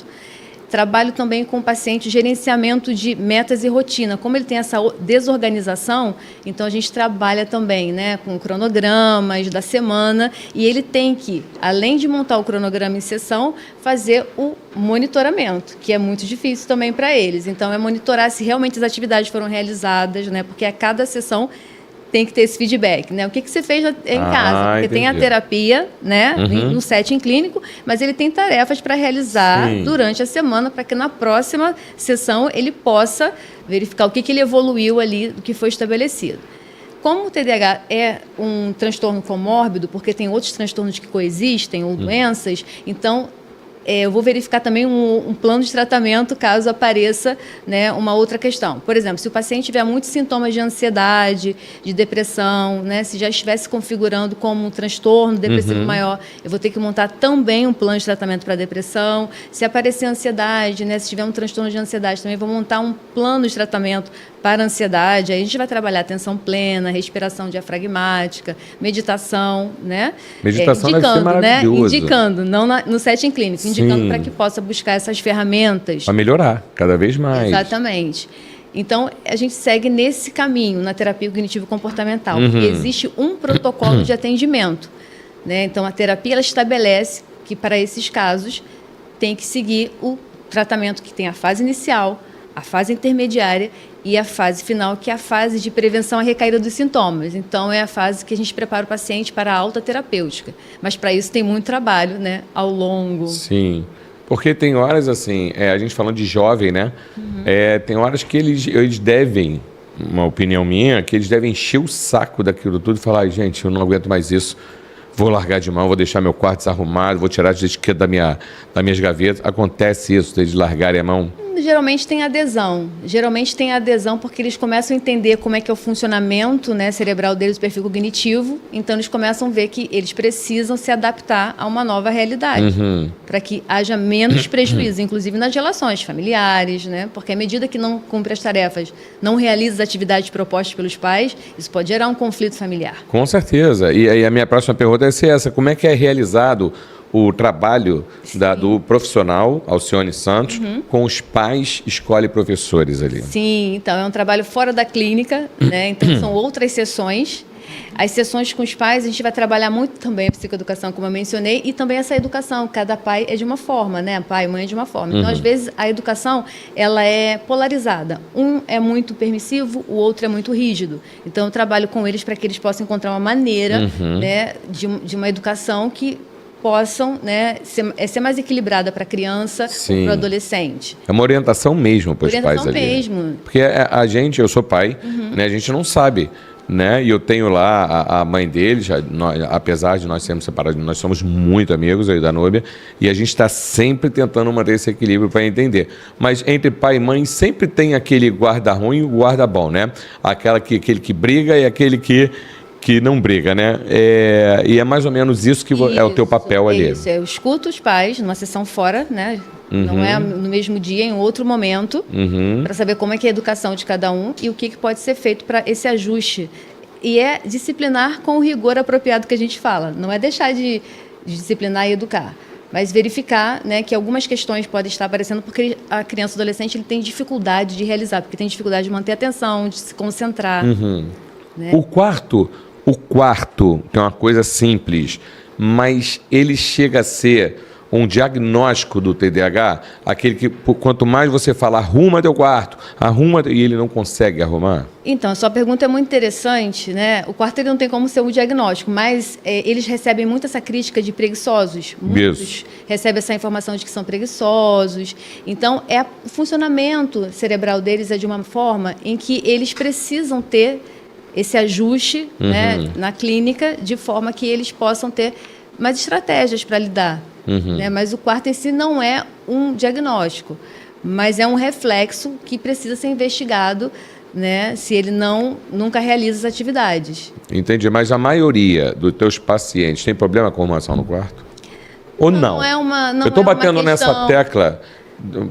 Trabalho também com o paciente gerenciamento de metas e rotina. Como ele tem essa desorganização, então a gente trabalha também, né, com cronogramas da semana, e ele tem que, além de montar o cronograma em sessão, fazer o monitoramento, que é muito difícil também para eles. Então, é monitorar se realmente as atividades foram realizadas, né, porque a cada sessão tem que ter esse feedback, né? O que você fez em casa? Porque entendi. tem a terapia, né, no setting clínico, mas ele tem tarefas para realizar durante a semana, para que na próxima sessão ele possa verificar o que ele evoluiu ali do que foi estabelecido. Como o TDAH é um transtorno comórbido, porque tem outros transtornos que coexistem, ou doenças, então eu vou verificar também um plano de tratamento caso apareça, né, uma outra questão. Por exemplo, se o paciente tiver muitos sintomas de ansiedade, de depressão, né, se já estivesse configurando como um transtorno depressivo maior, eu vou ter que montar também um plano de tratamento para depressão. Se aparecer ansiedade, né, se tiver um transtorno de ansiedade, também vou montar um plano de tratamento para a ansiedade. Aí a gente vai trabalhar atenção plena, respiração diafragmática, meditação, né? Meditação deve ser maravilhoso. Indicando, não no setting clínico, indicando para que possa buscar essas ferramentas. Para melhorar cada vez mais. Exatamente. Então, a gente segue nesse caminho na terapia cognitivo-comportamental, porque existe um protocolo de atendimento, né? Então, a terapia ela estabelece que, para esses casos, tem que seguir o tratamento que tem a fase inicial, a fase intermediária e a fase final, que é a fase de prevenção à recaída dos sintomas. Então, é a fase que a gente prepara o paciente para a alta terapêutica. Mas, para isso, tem muito trabalho, né, ao longo. Sim. Porque tem horas, assim, a gente falando de jovem, né? Tem horas que eles devem, uma opinião minha, que eles devem encher o saco daquilo tudo e falar, gente, eu não aguento mais isso, vou largar de mão, vou deixar meu quarto desarrumado, vou tirar as etiquetas das minhas gavetas. Acontece isso, eles largarem a mão? Geralmente tem adesão. Geralmente tem adesão porque eles começam a entender como é que é o funcionamento, né, cerebral deles, o perfil cognitivo. Então, eles começam a ver que eles precisam se adaptar a uma nova realidade. Para que haja menos prejuízo, inclusive nas relações familiares, né? Porque à medida que não cumpre as tarefas, não realiza as atividades propostas pelos pais, isso pode gerar um conflito familiar. Com certeza. E aí a minha próxima pergunta é essa. Como é que é realizado o trabalho do profissional, Alcione Santos, com os pais, escola e professores ali? Sim, então é um trabalho fora da clínica, né? Então são outras sessões. As sessões com os pais, a gente vai trabalhar muito também a psicoeducação, como eu mencionei, e também essa educação. Cada pai é de uma forma, né? Pai e mãe é de uma forma. Então, às vezes, a educação, ela é polarizada. Um é muito permissivo, o outro é muito rígido. Então, eu trabalho com eles para que eles possam encontrar uma maneira, né, de uma educação que possam, né, ser mais equilibrada para a criança ou para o adolescente. É uma orientação mesmo para os pais ali. Orientação mesmo. Porque a gente, eu sou pai, né, a gente não sabe, né, e eu tenho lá a mãe dele, apesar de nós sermos separados, nós somos muito amigos, eu e da Núbia, e a gente está sempre tentando manter esse equilíbrio para entender. Mas entre pai e mãe sempre tem aquele guarda ruim e o guarda bom, né? Aquele que briga e aquele que não briga, né? E é mais ou menos isso que é o teu papel ali. Isso, eu escuto os pais numa sessão fora, né? Não é no mesmo dia, em outro momento, para saber como é que é a educação de cada um e o que pode ser feito para esse ajuste. E é disciplinar com o rigor apropriado que a gente fala. Não é deixar de disciplinar e educar. mas verificar, né, que algumas questões podem estar aparecendo porque a criança ou adolescente ele tem dificuldade de realizar, porque tem dificuldade de manter a atenção, de se concentrar. Né? O quarto, que é uma coisa simples, mas ele chega a ser um diagnóstico do TDAH, aquele que quanto mais você fala, arruma teu quarto, e ele não consegue arrumar? Então, a sua pergunta é muito interessante, né? O quarto ele não tem como ser um diagnóstico, mas eles recebem muito essa crítica de preguiçosos. Muitos recebem essa informação de que são preguiçosos. Então, o funcionamento cerebral deles é de uma forma em que eles precisam ter esse ajuste né, na clínica, de forma que eles possam ter mais estratégias para lidar. Né? Mas o quarto em si não é um diagnóstico, mas é um reflexo que precisa ser investigado, né, se ele nunca realiza as atividades. Entendi, mas a maioria dos teus pacientes tem problema com arrumação no quarto? Ou não? Eu estou batendo nessa tecla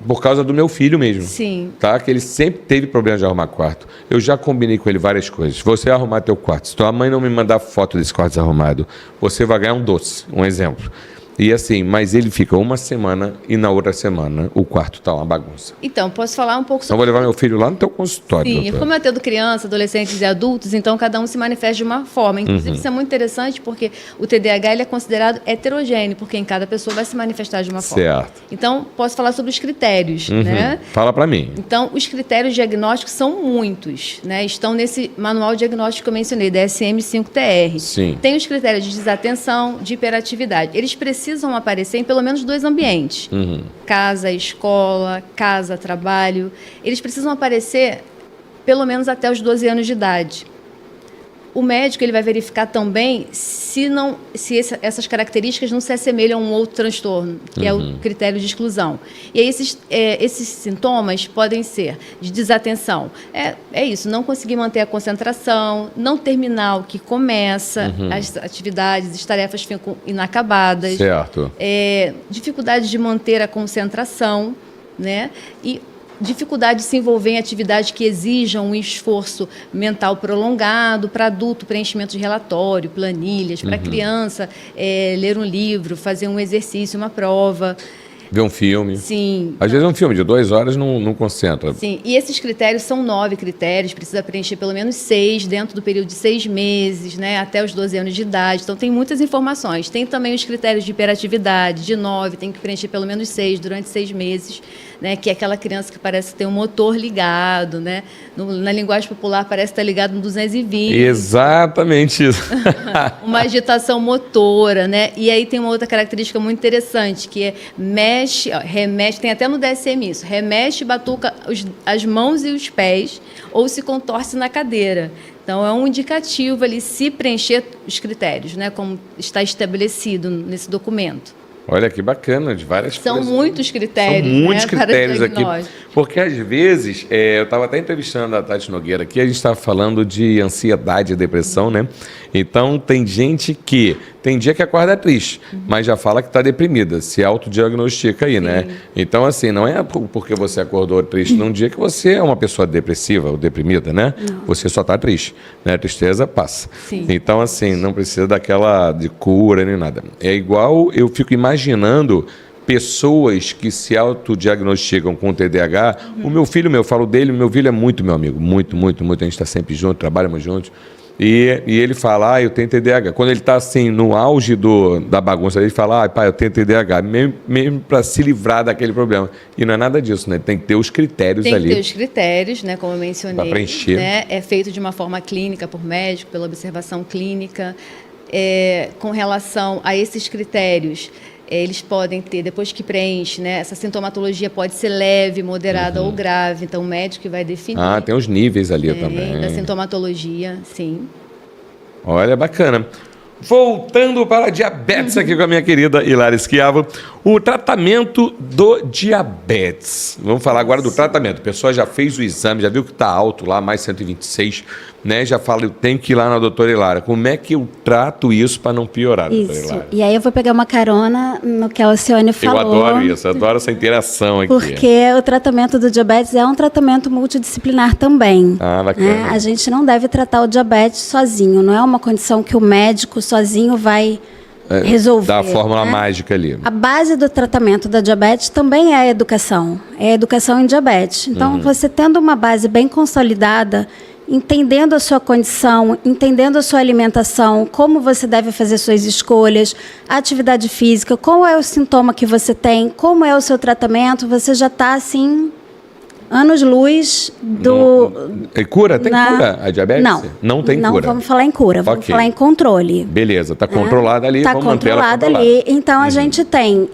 por causa do meu filho mesmo. Sim. Tá? Que ele sempre teve problema de arrumar quarto. Eu já combinei com ele várias coisas. Você vai arrumar teu quarto. Se tua mãe não me mandar foto desse quarto desarrumado, você vai ganhar um doce, um exemplo. E assim, mas ele fica uma semana e na outra semana o quarto está uma bagunça. Então, posso falar um pouco sobre... Então vou levar meu filho lá no teu consultório. Sim, como eu atendo crianças, adolescentes e adultos, então cada um se manifesta de uma forma. Inclusive, isso é muito interessante porque o TDAH ele é considerado heterogêneo, porque em cada pessoa vai se manifestar de uma forma. Certo. Então, posso falar sobre os critérios, né? Fala para mim. Então, os critérios diagnósticos são muitos, né? Estão nesse manual diagnóstico que eu mencionei, DSM-5-TR. Sim. Tem os critérios de desatenção, de hiperatividade. Eles precisam aparecer em pelo menos 2 ambientes. Casa, escola, casa, trabalho. Eles precisam aparecer pelo menos até os 12 anos de idade. O médico ele vai verificar também se essas características não se assemelham a um outro transtorno, que é o critério de exclusão. E aí esses sintomas podem ser de desatenção. É isso, não conseguir manter a concentração, não terminar o que começa, as atividades, as tarefas ficam inacabadas. Certo. Dificuldade de manter a concentração, né? E dificuldade de se envolver em atividades que exijam um esforço mental prolongado. Para adulto, preenchimento de relatório, planilhas. Para criança, ler um livro, fazer um exercício, uma prova. Ver um filme. Sim. Às vezes um filme de 2 horas não concentra. Sim, e esses critérios são 9 critérios, precisa preencher pelo menos 6 dentro do período de 6 meses, né, até os 12 anos de idade. Então, tem muitas informações. Tem também os critérios de hiperatividade, de 9, tem que preencher pelo menos 6 durante 6 meses, né, que é aquela criança que parece ter um motor ligado, né? Na linguagem popular parece estar ligado no 220. Exatamente isso. Uma agitação motora, né? E aí tem uma outra característica muito interessante, que é remexe, tem até no DSM isso, remexe, batuca as mãos e os pés ou se contorce na cadeira. Então, é um indicativo ali se preencher os critérios, né? Como está estabelecido nesse documento. Olha que bacana, de várias coisas. São muitos critérios. São muitos critérios aqui. Diagnóstico. Porque às vezes, eu estava até entrevistando a Tati Nogueira aqui, a gente estava falando de ansiedade e depressão, né? Então tem gente que tem dia que acorda triste, mas já fala que está deprimida, se autodiagnostica aí, né? Então, assim, não é porque você acordou triste num dia que você é uma pessoa depressiva ou deprimida, né? Não. Você só está triste, né? A tristeza passa. Sim. Então, assim, não precisa daquela de cura nem nada. É igual, eu fico imaginando pessoas que se autodiagnosticam com TDAH. O meu filho, eu falo dele, meu filho é muito meu amigo, muito, muito, muito. A gente está sempre junto, trabalhamos juntos. E ele fala, eu tenho TDAH. Quando ele está assim, no auge da bagunça, ele fala, pai, eu tenho TDAH, mesmo para se livrar daquele problema. E não é nada disso, né? Tem que ter os critérios ali. Tem que ter os critérios, né? Como eu mencionei. Para preencher. Né? É feito de uma forma clínica, por médico, pela observação clínica. Com relação a esses critérios, eles podem ter, depois que preenche, né, essa sintomatologia pode ser leve, moderada ou grave. Então, o médico vai definir. Tem os níveis ali também. Da sintomatologia, sim. Olha, bacana. Voltando para a diabetes aqui com a minha querida Hilária Schiavo. O tratamento do diabetes. Vamos falar agora do tratamento. A pessoa já fez o exame, já viu que está alto lá, mais 126, né? Já fala, eu tenho que ir lá na doutora Hilária. Como é que eu trato isso para não piorar, doutora Hilária? E aí eu vou pegar uma carona no que a Alcione falou. Eu adoro isso, eu adoro essa interação aqui. Porque o tratamento do diabetes é um tratamento multidisciplinar também. Bacana. A gente não deve tratar o diabetes sozinho. Não é uma condição que o médico sozinho vai resolver, da fórmula né? mágica ali. A base do tratamento da diabetes também é a educação em diabetes. Então, você tendo uma base bem consolidada, entendendo a sua condição, entendendo a sua alimentação, como você deve fazer suas escolhas, a atividade física, qual é o sintoma que você tem, como é o seu tratamento, você já está, assim, anos-luz do... E cura? Tem cura a diabetes? Não tem cura. Não vamos falar em cura, vamos falar em controle. Beleza, está controlada ali, Está vamos manter ela controlada controlada. ali. Então, a gente tem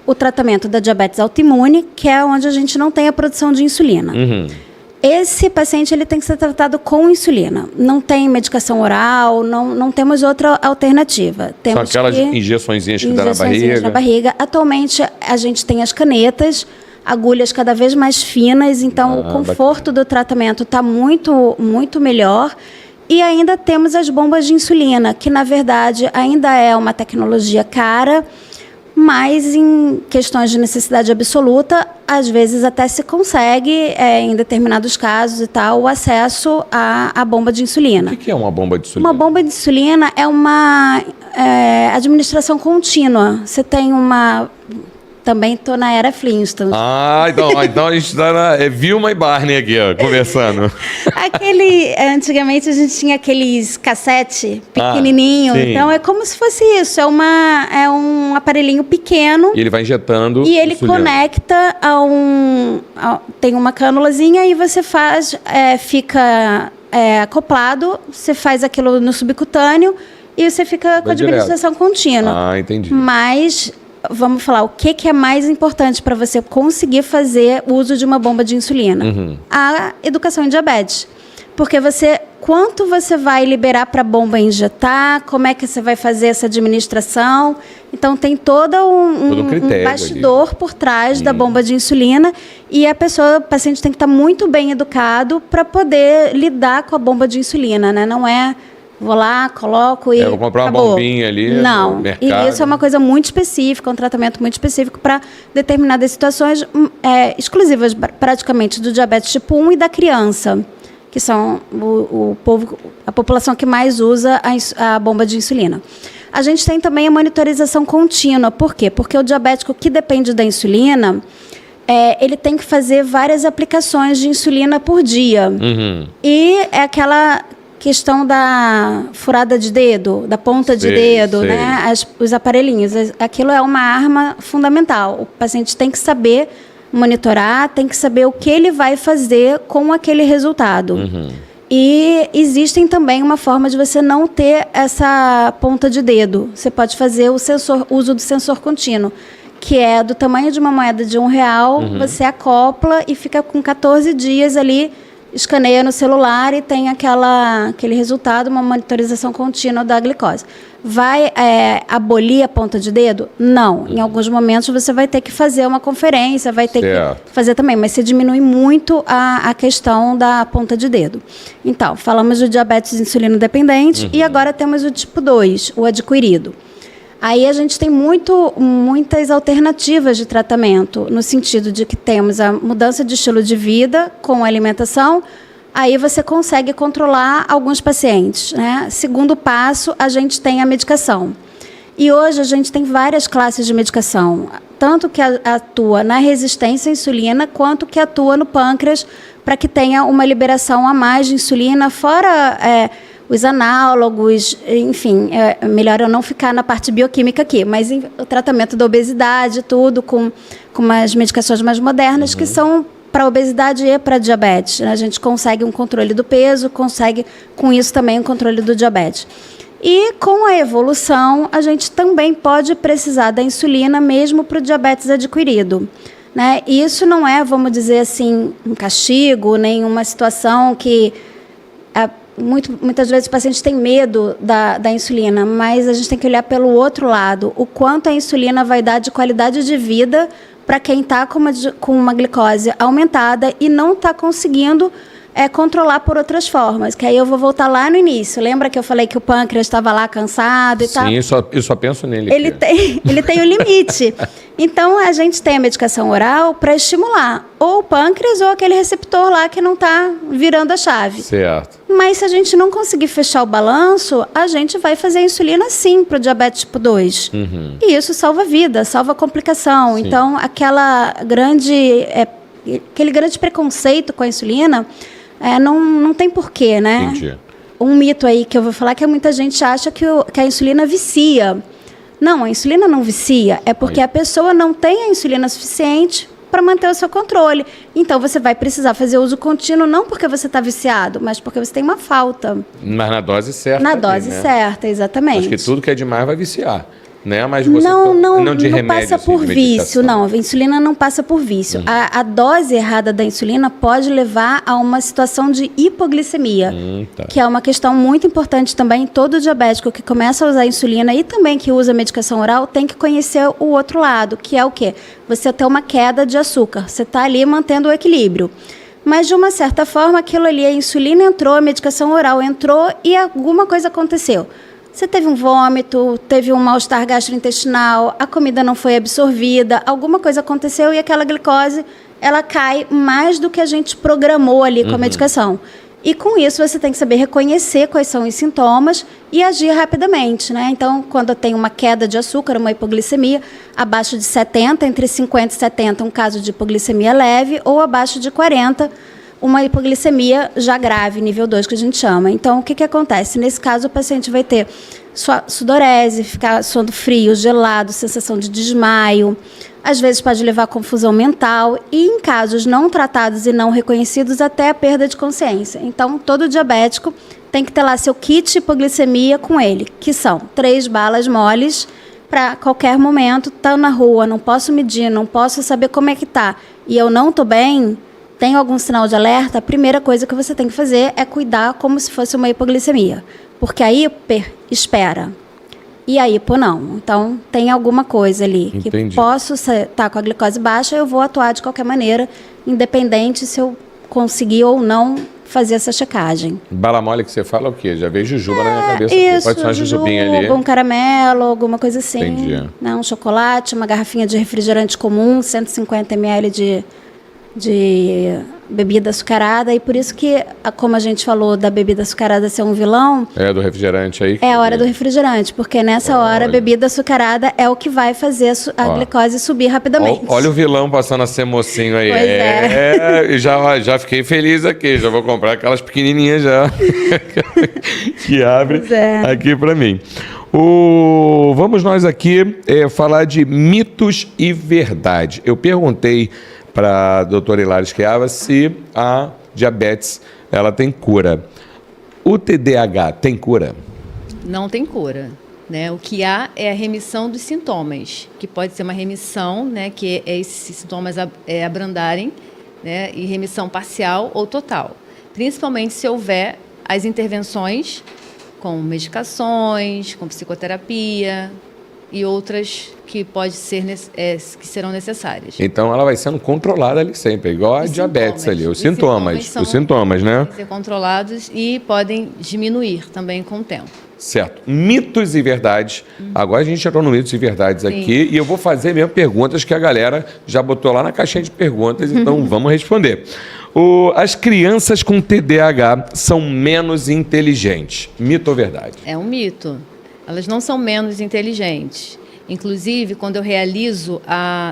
o tratamento da diabetes autoimune, que é onde a gente não tem a produção de insulina. Esse paciente ele tem que ser tratado com insulina. Não tem medicação oral, não temos outra alternativa. Temos São aquelas injeçõezinhas que dá na barriga. Atualmente, a gente tem as canetas, agulhas cada vez mais finas, então o conforto do tratamento está muito, muito melhor. E ainda temos as bombas de insulina, que na verdade ainda é uma tecnologia cara, mas em questões de necessidade absoluta, às vezes até se consegue, em determinados casos e tal, o acesso à bomba de insulina. O que é uma bomba de insulina? Uma bomba de insulina é uma administração contínua. Você tem uma... Também estou na era Flintstones. Então a gente está na Vilma e Barney aqui, ó, conversando. Antigamente a gente tinha aqueles cassete pequenininho. Então é como se fosse isso. É um aparelhinho pequeno. E ele vai injetando. E ele conecta tem uma cânulazinha e você fica acoplado. Você faz aquilo no subcutâneo e você fica com a administração contínua. Entendi. Mas... Vamos falar, o que é mais importante para você conseguir fazer o uso de uma bomba de insulina? A educação em diabetes. Porque quanto você vai liberar para a bomba injetar, como é que você vai fazer essa administração. Então, tem todo um bastidor ali por trás da bomba de insulina e o paciente tem que estar muito bem educado para poder lidar com a bomba de insulina, né? Não é... Vou lá, coloco e vou comprar acabou. Uma bombinha ali no mercado. E isso é uma coisa muito específica, um tratamento muito específico para determinadas situações exclusivas praticamente do diabetes tipo 1 e da criança, que são a população que mais usa a bomba de insulina. A gente tem também a monitorização contínua. Por quê? Porque o diabético que depende da insulina, ele tem que fazer várias aplicações de insulina por dia. E é aquela... questão da furada de dedo, da ponta de dedo, né? Os aparelhinhos. Aquilo é uma arma fundamental. O paciente tem que saber monitorar, tem que saber o que ele vai fazer com aquele resultado. E existem também uma forma de você não ter essa ponta de dedo. Você pode fazer o uso do sensor contínuo, que é do tamanho de uma moeda de R$1, você acopla e fica com 14 dias ali, escaneia no celular e tem aquele resultado, uma monitorização contínua da glicose. Vai abolir a ponta de dedo? Não. Em alguns momentos você vai ter que fazer uma conferência, vai ter que fazer também, mas você diminui muito a questão da ponta de dedo. Então, falamos do diabetes insulino dependente e agora temos o tipo 2, o adquirido. Aí a gente tem muitas alternativas de tratamento, no sentido de que temos a mudança de estilo de vida com a alimentação, aí você consegue controlar alguns pacientes, né? Segundo passo, a gente tem a medicação. E hoje a gente tem várias classes de medicação, tanto que atua na resistência à insulina, quanto que atua no pâncreas, para que tenha uma liberação a mais de insulina, fora... os análogos, enfim, melhor eu não ficar na parte bioquímica aqui, mas o tratamento da obesidade, tudo com umas medicações mais modernas que são para obesidade e para diabetes. A gente consegue um controle do peso, consegue com isso também um controle do diabetes. E com a evolução, a gente também pode precisar da insulina mesmo para o diabetes adquirido. Né? E isso não é, vamos dizer assim, um castigo, nem uma situação que... Muitas vezes o paciente tem medo da insulina, mas a gente tem que olhar pelo outro lado, o quanto a insulina vai dar de qualidade de vida para quem está com uma glicose aumentada e não está conseguindo controlar por outras formas, que aí eu vou voltar lá no início. Lembra que eu falei que o pâncreas estava lá cansado e tal? Sim, eu só penso nele. Ele tem o limite. Então, a gente tem a medicação oral para estimular ou o pâncreas ou aquele receptor lá que não está virando a chave. Certo. Mas se a gente não conseguir fechar o balanço, a gente vai fazer a insulina sim para o diabetes tipo 2. E isso salva vida, salva complicação. Sim. Então, aquele grande preconceito com a insulina não tem porquê, né? Entendi. Um mito aí que eu vou falar que muita gente acha que a insulina vicia. Não, a insulina não vicia. É porque a pessoa não tem a insulina suficiente para manter o seu controle. Então, você vai precisar fazer uso contínuo, não porque você está viciado, mas porque você tem uma falta. Mas na dose certa. Na dose certa, exatamente. Acho que tudo que é demais vai viciar. Né? Mas você não de remédio, passa por de vício, medicação. não. A insulina não passa por vício. A dose errada da insulina pode levar a uma situação de hipoglicemia, Tá. que é uma questão muito importante também. Todo diabético que começa a usar insulina e também que usa medicação oral tem que conhecer o outro lado, que é o quê? Você ter uma queda de açúcar. Você está ali mantendo o equilíbrio. Mas, de uma certa forma, aquilo ali, a insulina entrou, a medicação oral entrou e alguma coisa aconteceu. Você teve um vômito, teve um mal-estar gastrointestinal, a comida não foi absorvida, alguma coisa aconteceu e aquela glicose, ela cai mais do que a gente programou ali com a medicação. E com isso você tem que saber reconhecer quais são os sintomas e agir rapidamente, né? Então, quando tem uma queda de açúcar, uma hipoglicemia, abaixo de 70, entre 50 e 70, um caso de hipoglicemia leve, ou abaixo de 40, uma hipoglicemia já grave, nível 2, que a gente chama. Então, o que acontece? Nesse caso, o paciente vai ter sudorese, ficar suando frio, gelado, sensação de desmaio. Às vezes pode levar a confusão mental e, em casos não tratados e não reconhecidos, até a perda de consciência. Então, todo diabético tem que ter lá seu kit hipoglicemia com ele, que são 3 balas moles para qualquer momento. Estou na rua, não posso medir, não posso saber como é que está e eu não estou bem, tem algum sinal de alerta, a primeira coisa que você tem que fazer é cuidar como se fosse uma hipoglicemia. Porque a hiper espera e a hipo não. Então, tem alguma coisa ali. Entendi. Que posso estar com a glicose baixa, eu vou atuar de qualquer maneira, independente se eu conseguir ou não fazer essa checagem. Bala mole que você fala o quê? Já veio jujuba na minha cabeça. Isso, Pode ser uma jujubinha ali. um caramelo, alguma coisa assim. Entendi. Né, um chocolate, uma garrafinha de refrigerante comum, 150 ml de bebida açucarada, e por isso que, como a gente falou da bebida açucarada ser um vilão, É, do refrigerante aí. é a hora do refrigerante, porque nessa hora a bebida açucarada é o que vai fazer a glicose subir rapidamente. Olha o vilão passando a ser mocinho aí. Pois E já fiquei feliz aqui, já vou comprar aquelas pequenininhas já que abre aqui para mim. Vamos nós aqui falar de mitos e verdade. Eu perguntei para a doutora Hilária Schiava se a diabetes ela tem cura. O TDAH tem cura? Não tem cura. Né? O que há é a remissão dos sintomas, que pode ser uma remissão, né, que é esses sintomas abrandarem, né, e remissão parcial ou total. Principalmente se houver as intervenções com medicações, com psicoterapia e outras que que serão necessárias. Então ela vai sendo controlada ali sempre, igual a diabetes ali, os sintomas, né? Podem ser controlados e podem diminuir também com o tempo. Certo. Mitos e verdades. Agora a gente entrou no mitos e verdades aqui e eu vou fazer mesmo perguntas que a galera já botou lá na caixinha de perguntas, então vamos responder. As crianças com TDAH são menos inteligentes. Mito ou verdade? É um mito. Elas não são menos inteligentes. Inclusive, quando eu realizo,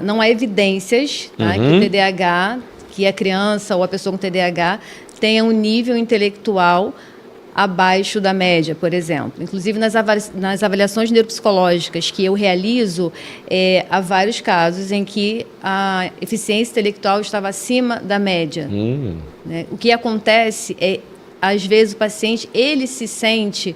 não há evidências, tá, que o TDAH, que a criança ou a pessoa com TDAH tenha um nível intelectual abaixo da média, por exemplo. Inclusive, nas avaliações neuropsicológicas que eu realizo, há vários casos em que a eficiência intelectual estava acima da média. Né? O que acontece é, às vezes, o paciente ele se sente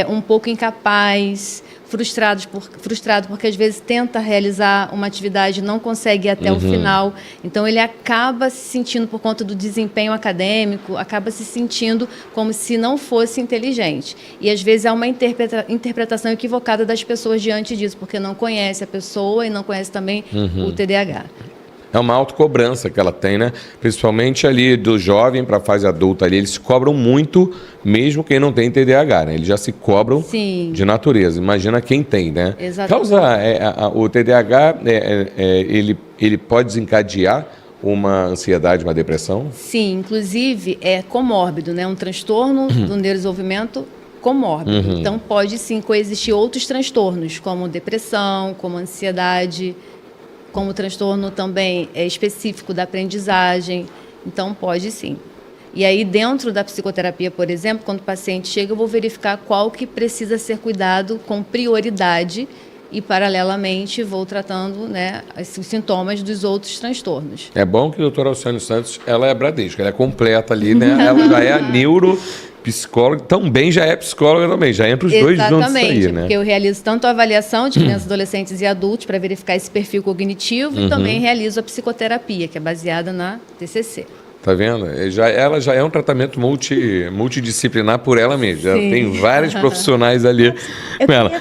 um pouco incapaz, frustrado porque às vezes tenta realizar uma atividade e não consegue ir até o final. Então ele acaba se sentindo, por conta do desempenho acadêmico, acaba se sentindo como se não fosse inteligente. E às vezes há uma interpretação equivocada das pessoas diante disso, porque não conhece a pessoa e não conhece também o TDAH. É uma autocobrança que ela tem, né? Principalmente ali do jovem para a fase adulta ali, eles se cobram muito, mesmo quem não tem TDAH, né? Eles já se cobram Sim. de natureza. Imagina quem tem, né? Exatamente. O TDAH, ele pode desencadear uma ansiedade, uma depressão? Sim, inclusive é comórbido, né? Um transtorno do neurodesenvolvimento comórbido. Então pode sim coexistir outros transtornos, como depressão, como ansiedade, como transtorno também específico da aprendizagem. Então pode sim. E aí dentro da psicoterapia, por exemplo, quando o paciente chega, eu vou verificar qual que precisa ser cuidado com prioridade e, paralelamente, vou tratando, né, os sintomas dos outros transtornos. É bom que a doutora Alciane Santos, ela é Bradesco, ela é completa ali, né? Ela já é a neuropsicóloga, também já é psicóloga também, já entra os dois juntos aí, né? Porque eu realizo tanto a avaliação de crianças, adolescentes e adultos para verificar esse perfil cognitivo e também realizo a psicoterapia, que é baseada na TCC. Tá vendo? Ela já é um tratamento multidisciplinar por ela mesma. Ela tem vários profissionais ali com ela.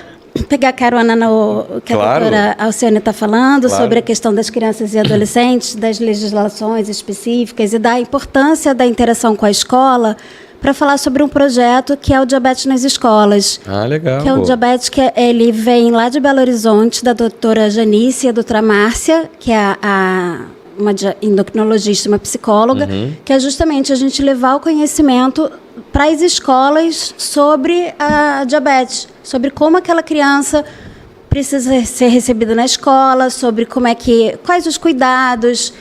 Pegar carona no que a doutora Alciane está falando, sobre a questão das crianças e adolescentes, das legislações específicas e da importância da interação com a escola, para falar sobre um projeto que é o Diabetes nas Escolas. Ah, legal. Que é um diabetes que ele vem lá de Belo Horizonte, da doutora Janice e a doutora Márcia, que é uma endocrinologista, uma psicóloga, que é justamente a gente levar o conhecimento para as escolas sobre a diabetes, sobre como aquela criança precisa ser recebida na escola, sobre quais os cuidados.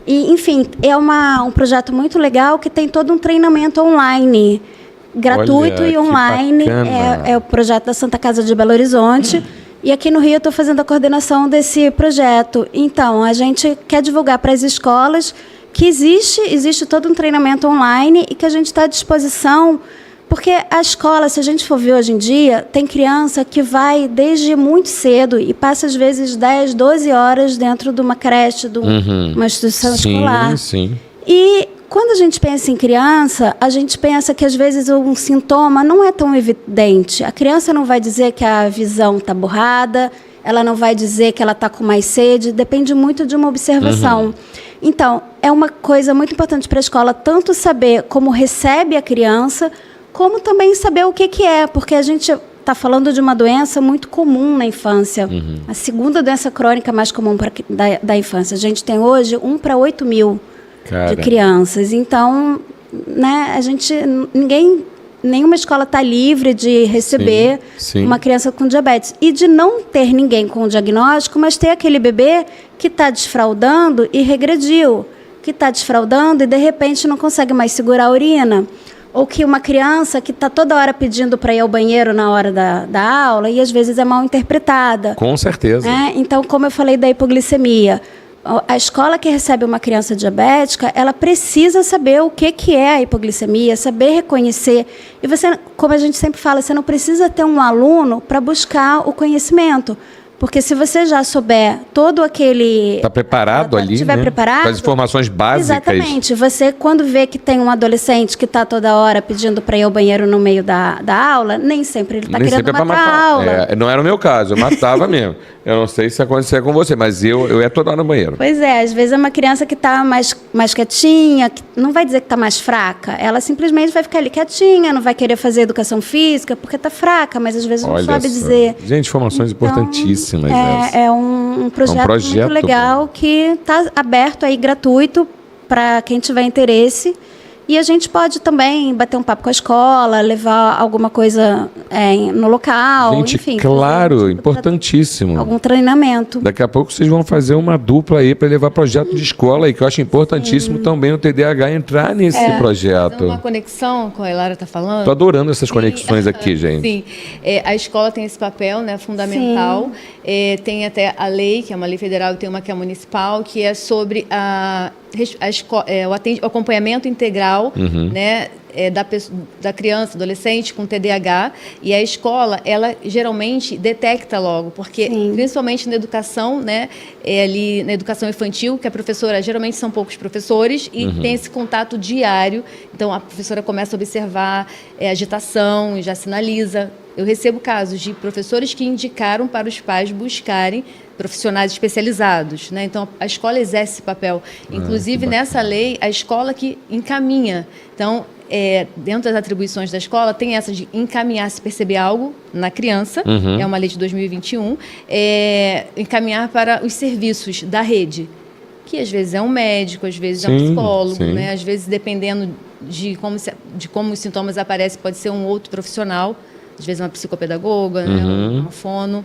E, enfim, é um projeto muito legal que tem todo um treinamento online, gratuito. Olha, e online. É o projeto da Santa Casa de Belo Horizonte. E aqui no Rio eu estou fazendo a coordenação desse projeto. Então, a gente quer divulgar para as escolas que existe todo um treinamento online e que a gente está à disposição, porque a escola, se a gente for ver hoje em dia, tem criança que vai desde muito cedo e passa às vezes 10, 12 horas dentro de uma creche, de uma instituição escolar. Sim. E quando a gente pensa em criança, a gente pensa que às vezes um sintoma não é tão evidente. A criança não vai dizer que a visão está borrada, ela não vai dizer que ela está com mais sede, depende muito de uma observação. Então, é uma coisa muito importante para a escola, tanto saber como recebe a criança, como também saber o que é, porque a gente está falando de uma doença muito comum na infância. A segunda doença crônica mais comum da infância. A gente tem hoje 1 para 8 mil de crianças. Então, né, nenhuma escola está livre de receber uma criança com diabetes. E de não ter ninguém com o diagnóstico, mas ter aquele bebê que está desfraldando e regrediu, que está desfraldando e, de repente, não consegue mais segurar a urina. Ou que uma criança que está toda hora pedindo para ir ao banheiro na hora da aula e, às vezes, é mal interpretada. Com certeza. Então, como eu falei da hipoglicemia, a escola que recebe uma criança diabética, ela precisa saber o que é a hipoglicemia, saber reconhecer. E você, como a gente sempre fala, você não precisa ter um aluno para buscar o conhecimento. Porque se você já souber todo aquele... Está preparado ali, estiver preparado... Com as informações básicas. Exatamente. Você, quando vê que tem um adolescente que está toda hora pedindo para ir ao banheiro no meio da aula, nem sempre ele está querendo matar a aula. Não era o meu caso, eu matava mesmo. Eu não sei se acontecia com você, mas eu ia toda hora no banheiro. Pois é, às vezes é uma criança que está mais quietinha, que não vai dizer que está mais fraca, ela simplesmente vai ficar ali quietinha, não vai querer fazer educação física, porque está fraca, mas às vezes não sabe dizer. Gente, informações importantíssimas. É um projeto muito legal que está aberto aí, gratuito, para quem tiver interesse. E a gente pode também bater um papo com a escola, levar alguma coisa no local, gente, enfim. Claro, importantíssimo. Algum treinamento. Daqui a pouco vocês vão fazer uma dupla aí para levar projeto de escola aí, que eu acho importantíssimo também o TDAH entrar nesse projeto. Uma conexão com a Elara está falando. Estou adorando essas conexões aqui, gente. Sim, a escola tem esse papel, né, fundamental. Tem até a lei, que é uma lei federal, e tem uma que é municipal, que é sobre o acompanhamento integral, né, da criança, adolescente com TDAH, e a escola, ela geralmente detecta logo, porque principalmente na educação, né, ali na educação infantil, que a professora, geralmente são poucos professores, e tem esse contato diário, então a professora começa a observar agitação, já sinaliza eu recebo casos de professores que indicaram para os pais buscarem profissionais especializados, né? Então, a escola exerce esse papel. Inclusive, nessa lei, a escola que encaminha. Então, dentro das atribuições da escola, tem essa de encaminhar se perceber algo na criança, é uma lei de 2021, encaminhar para os serviços da rede, que às vezes é um médico, às vezes é um psicólogo, né? Às vezes, dependendo de como os sintomas aparecem, pode ser um outro profissional, às vezes uma psicopedagoga, né? Uma fono.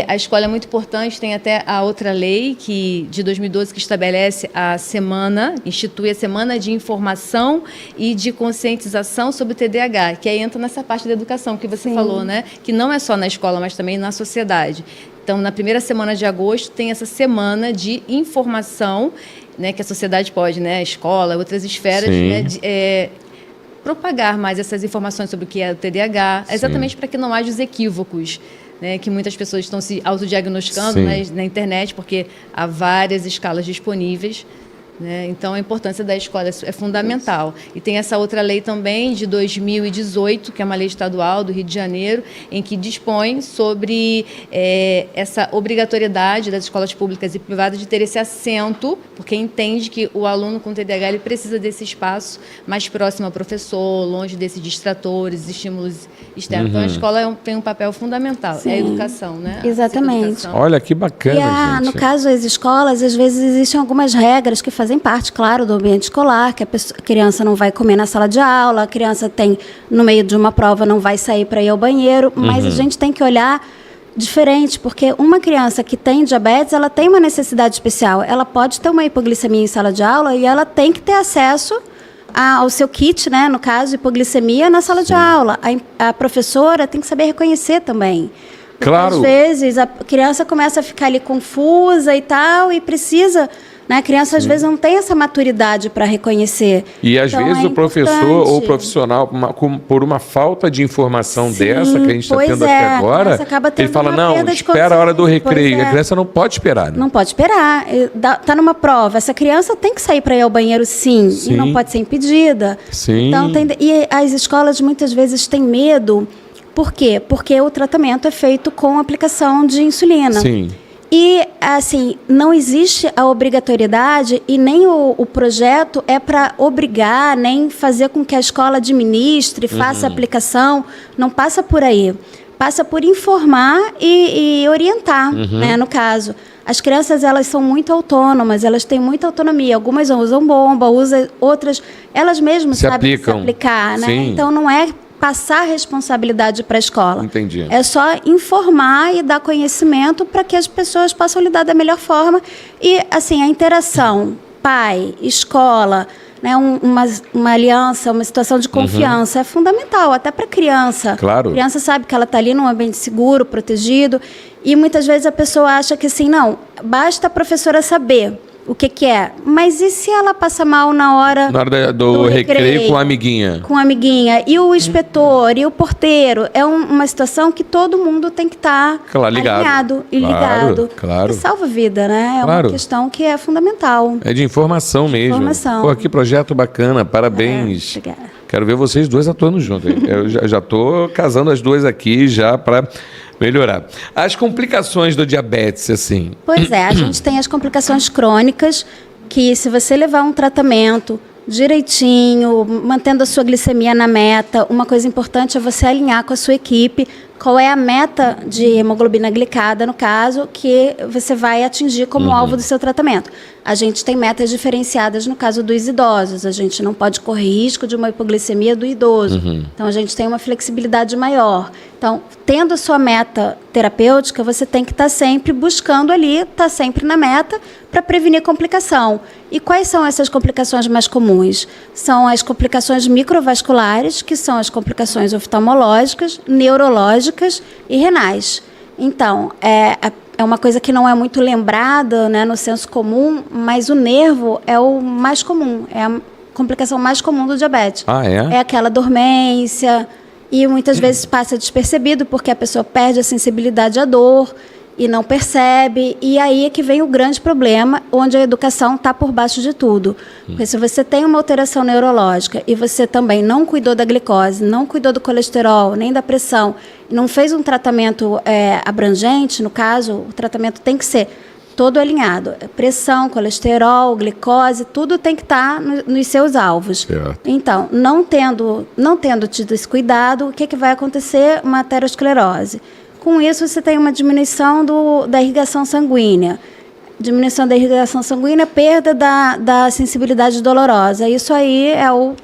A escola é muito importante, tem até a outra lei de 2012 que estabelece institui a Semana de Informação e de Conscientização sobre o TDAH, que aí entra nessa parte da educação que você falou, né? Que não é só na escola, mas também na sociedade. Então, na primeira semana de agosto, tem essa semana de informação, né, que a sociedade pode, né, a escola, outras esferas, né, propagar mais essas informações sobre o que é o TDAH, exatamente para que não haja os equívocos, né, que muitas pessoas estão se autodiagnosticando, né, na internet, porque há várias escalas disponíveis. Né? Então, a importância da escola é fundamental. E tem essa outra lei também, de 2018, que é uma lei estadual do Rio de Janeiro, em que dispõe sobre essa obrigatoriedade das escolas públicas e privadas de ter esse assento, porque entende que o aluno com TDAH ele precisa desse espaço mais próximo ao professor, longe desses distratores, estímulos externos. Então, a escola tem um papel fundamental. É a educação, né? Exatamente. Olha, que bacana, gente. No caso, as escolas, às vezes, existem algumas regras que fazem parte, claro, do ambiente escolar, que a criança não vai comer na sala de aula, a criança no meio de uma prova, não vai sair para ir ao banheiro, mas a gente tem que olhar diferente, porque uma criança que tem diabetes, ela tem uma necessidade especial. Ela pode ter uma hipoglicemia em sala de aula e ela tem que ter acesso ao seu kit, né, no caso, hipoglicemia, na sala de aula. A professora tem que saber reconhecer também. Claro. Às vezes, a criança começa a ficar ali confusa e tal, e precisa... Né? A criança, às vezes, não tem essa maturidade para reconhecer. E, às vezes, o professor ou o profissional, por uma falta de informação dessa que a gente está tendo aqui agora, ele fala, não, espera a hora do recreio. A criança não pode esperar. Né? Não pode esperar. Está numa prova. Essa criança tem que sair para ir ao banheiro, sim. E não pode ser impedida. Sim. Então, e as escolas, muitas vezes, têm medo. Por quê? Porque o tratamento é feito com aplicação de insulina. Sim. E, assim, não existe a obrigatoriedade e nem o projeto é para obrigar, nem fazer com que a escola administre, faça aplicação. Não passa por aí. Passa por informar e orientar, né, no caso. As crianças, elas são muito autônomas, elas têm muita autonomia. Algumas usam bomba, outras... Elas mesmas sabem se aplicar, né? Então, não é passar a responsabilidade para a escola. Entendi. É só informar e dar conhecimento para que as pessoas possam lidar da melhor forma. E, assim, a interação, pai, escola, né, uma aliança, uma situação de confiança é fundamental, até para a criança. Claro. A criança sabe que ela está ali num ambiente seguro, protegido. E, muitas vezes, a pessoa acha que, assim, não, basta a professora saber o que é. Mas e se ela passa mal na hora do recreio com a amiguinha? Com a amiguinha. E o inspetor, e o porteiro. É uma situação que todo mundo tem que estar alinhado e ligado. Claro. E salva a vida, né? É uma questão que é fundamental. É de informação mesmo. Informação. Pô, que projeto bacana. Parabéns. Obrigada. Quero ver vocês dois atuando juntos. Eu já estou casando as duas aqui já para melhorar. As complicações do diabetes, assim. Pois é, a gente tem as complicações crônicas, que se você levar um tratamento direitinho, mantendo a sua glicemia na meta, uma coisa importante é você alinhar com a sua equipe qual é a meta de hemoglobina glicada, no caso, que você vai atingir como alvo do seu tratamento. A gente tem metas diferenciadas no caso dos idosos. A gente não pode correr risco de uma hipoglicemia do idoso. Então, a gente tem uma flexibilidade maior. Então, tendo a sua meta terapêutica, você tem que estar sempre buscando ali, estar sempre na meta para prevenir complicação. E quais são essas complicações mais comuns? São as complicações microvasculares, que são as complicações oftalmológicas, neurológicas e renais. Então, é uma coisa que não é muito lembrada, né, no senso comum, mas o nervo é o mais comum, é a complicação mais comum do diabetes. Ah, é? É aquela dormência, e muitas vezes passa despercebido porque a pessoa perde a sensibilidade à dor. e não percebe, e aí é que vem o grande problema, onde a educação está por baixo de tudo. Porque se você tem uma alteração neurológica e você também não cuidou da glicose, não cuidou do colesterol, nem da pressão, não fez um tratamento abrangente, no caso, o tratamento tem que ser todo alinhado. Pressão, colesterol, glicose, tudo tem que estar nos seus alvos. Certo. Então, não tendo tido esse cuidado, o que vai acontecer? Uma aterosclerose. Com isso, você tem uma diminuição da irrigação sanguínea. Diminuição da irrigação sanguínea, perda da sensibilidade dolorosa. Isso aí é o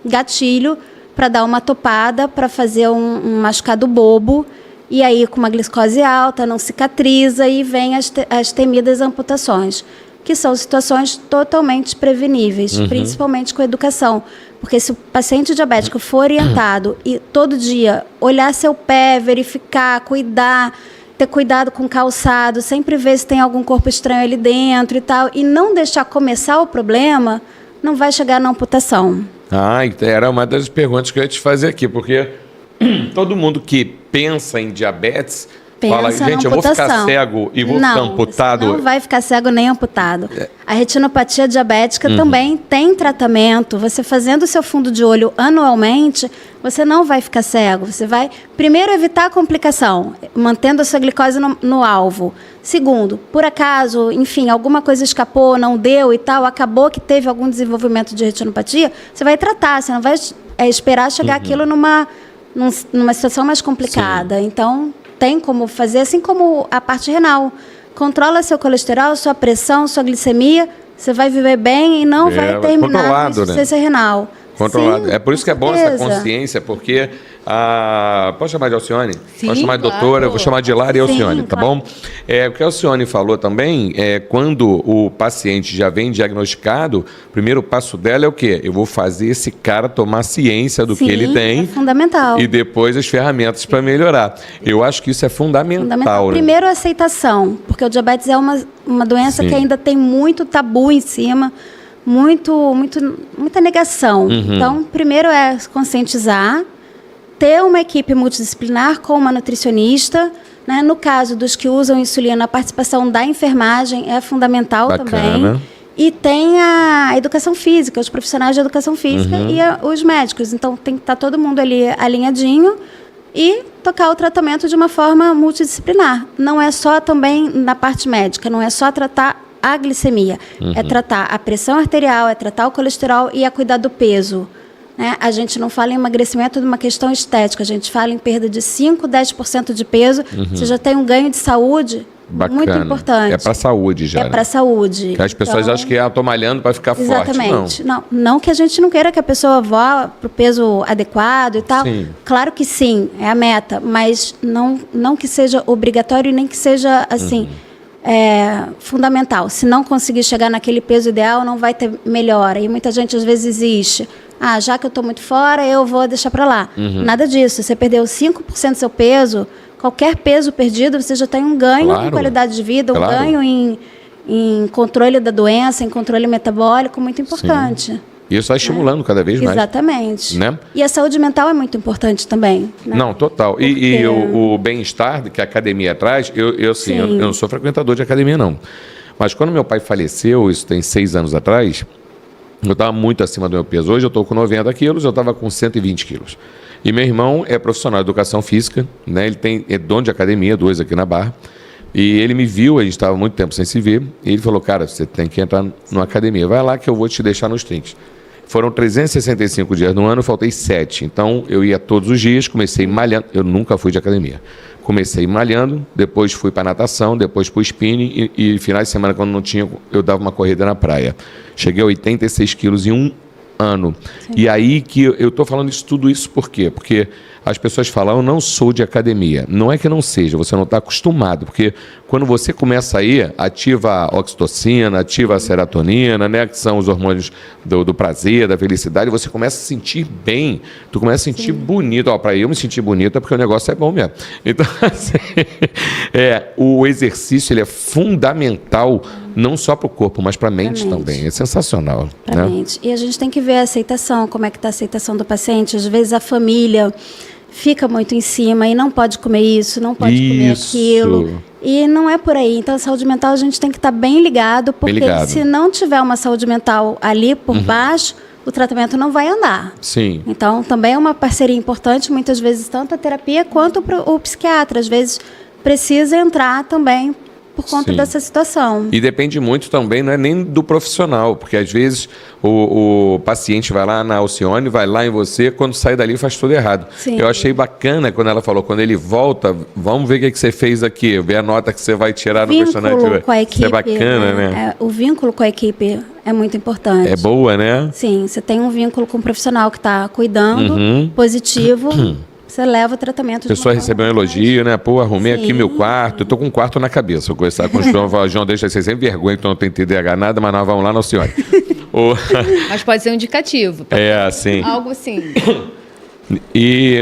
gatilho para dar uma topada, para fazer um machucado bobo. E aí, com uma glicose alta, não cicatriza e vem as temidas amputações, que são situações totalmente preveníveis, principalmente com a educação. Porque se o paciente diabético for orientado e todo dia olhar seu pé, verificar, cuidar, ter cuidado com o calçado, sempre ver se tem algum corpo estranho ali dentro e tal, e não deixar começar o problema, não vai chegar na amputação. Era uma das perguntas que eu ia te fazer aqui, porque todo mundo que pensa em diabetes fala, gente, eu vou ficar cego e vou ficar amputado. Não vai ficar cego nem amputado. A retinopatia diabética também tem tratamento. Você fazendo o seu fundo de olho anualmente, você não vai ficar cego. Você vai, primeiro, evitar a complicação, mantendo a sua glicose no alvo. Segundo, por acaso, enfim, alguma coisa escapou, não deu e tal, acabou que teve algum desenvolvimento de retinopatia, você vai tratar, você não vai esperar chegar aquilo numa situação mais complicada. Sim. Então, tem como fazer, assim como a parte renal. Controla seu colesterol, sua pressão, sua glicemia, você vai viver bem e não vai terminar com insuficiência renal. Controlado. Sim, é por isso que é bom essa consciência, porque pode chamar de Alcione? Sim, pode chamar de doutora, eu vou chamar de Lara e Alcione, tá bom? O que a Alcione falou também, quando o paciente já vem diagnosticado, o primeiro passo dela é o quê? Eu vou fazer esse cara tomar ciência do que ele tem. É fundamental. E depois as ferramentas para melhorar. Eu acho que isso é fundamental. Né? Primeiro, a aceitação, porque o diabetes é uma doença que ainda tem muito tabu em cima, muita negação. Então, primeiro é conscientizar, ter uma equipe multidisciplinar com uma nutricionista, né? No caso dos que usam insulina, a participação da enfermagem é fundamental. Bacana. Também. E tem a educação física, os profissionais de educação física e os médicos. Então, tem que estar todo mundo ali alinhadinho e tocar o tratamento de uma forma multidisciplinar. Não é só também na parte médica, não é só tratar a glicemia, é tratar a pressão arterial, é tratar o colesterol e é cuidar do peso. Né? A gente não fala em emagrecimento de uma questão estética, a gente fala em perda de 5%, 10% de peso, você já tem um ganho de saúde. Bacana. Muito importante. É para a saúde já. É para a saúde. Porque as pessoas acham que estou malhando para ficar exatamente. forte. Não que a gente não queira que a pessoa vá para o peso adequado e tal. Sim. Claro que sim, é a meta, mas não que seja obrigatório e nem que seja assim fundamental. Se não conseguir chegar naquele peso ideal, não vai ter melhora. E muita gente às vezes existe. Já que eu estou muito fora, eu vou deixar para lá. Nada disso. Você perdeu 5% do seu peso. Qualquer peso perdido, você já tem um ganho em qualidade de vida, um ganho em controle da doença, em controle metabólico, muito importante. Sim. E isso vai estimulando cada vez mais. Exatamente. Né? E a saúde mental é muito importante também. Né? Não, total. E o bem-estar que a academia traz, eu não sou frequentador de academia, não. Mas quando meu pai faleceu, isso tem 6 anos atrás, eu estava muito acima do meu peso. Hoje eu estou com 90 quilos, eu estava com 120 quilos. E meu irmão é profissional de educação física, né? Ele é dono de academia, 2 aqui na Barra. E ele me viu, a gente estava muito tempo sem se ver, e ele falou, cara, você tem que entrar numa academia. Vai lá que eu vou te deixar nos trinques. Foram 365 dias no ano, eu faltei 7. Então, eu ia todos os dias, comecei malhando. Eu nunca fui de academia. Comecei malhando, depois fui para natação, depois para o spinning, e finais de semana, quando não tinha, eu dava uma corrida na praia. Cheguei a 86 quilos em um ano. Sim. E aí que eu estou falando tudo isso por quê? Porque as pessoas falam, eu não sou de academia. Não é que não seja, você não está acostumado, porque quando você começa a ir, ativa a oxitocina, ativa a serotonina, né, que são os hormônios do prazer, da felicidade, você começa a se sentir bem, tu começa a se sentir bonito. Para eu me sentir bonita, porque o negócio é bom mesmo. Então, assim, o exercício ele é fundamental, não só para o corpo, mas para a mente também. É sensacional. Pra mente. E a gente tem que ver a aceitação, como é que está a aceitação do paciente. Às vezes a família fica muito em cima e não pode comer isso, não pode comer aquilo. E não é por aí. Então, a saúde mental a gente tem que estar bem ligado, porque se não tiver uma saúde mental ali por baixo, o tratamento não vai andar. Sim. Então, também é uma parceria importante, muitas vezes, tanto a terapia quanto o psiquiatra. Às vezes, precisa entrar também por conta dessa situação. E depende muito também, não é nem do profissional, porque às vezes o paciente vai lá na Alcione, vai lá em você, quando sai dali faz tudo errado. Sim. Eu achei bacana quando ela falou, quando ele volta, vamos ver o que você fez aqui, ver a nota que você vai tirar no questionário. Com a equipe, isso é bacana, né? O vínculo com a equipe é muito importante. É boa, né? Sim, você tem um vínculo com o profissional que está cuidando, positivo. Você leva o tratamento. A pessoa recebeu um elogio, né? Pô, arrumei aqui meu quarto. Eu tô com um quarto na cabeça. Vou conversar com o João. Falar, João, deixa você sem vergonha, então não tem TDAH nada, mas nós vamos lá na senhora. Mas pode ser um indicativo. Sim. Algo assim.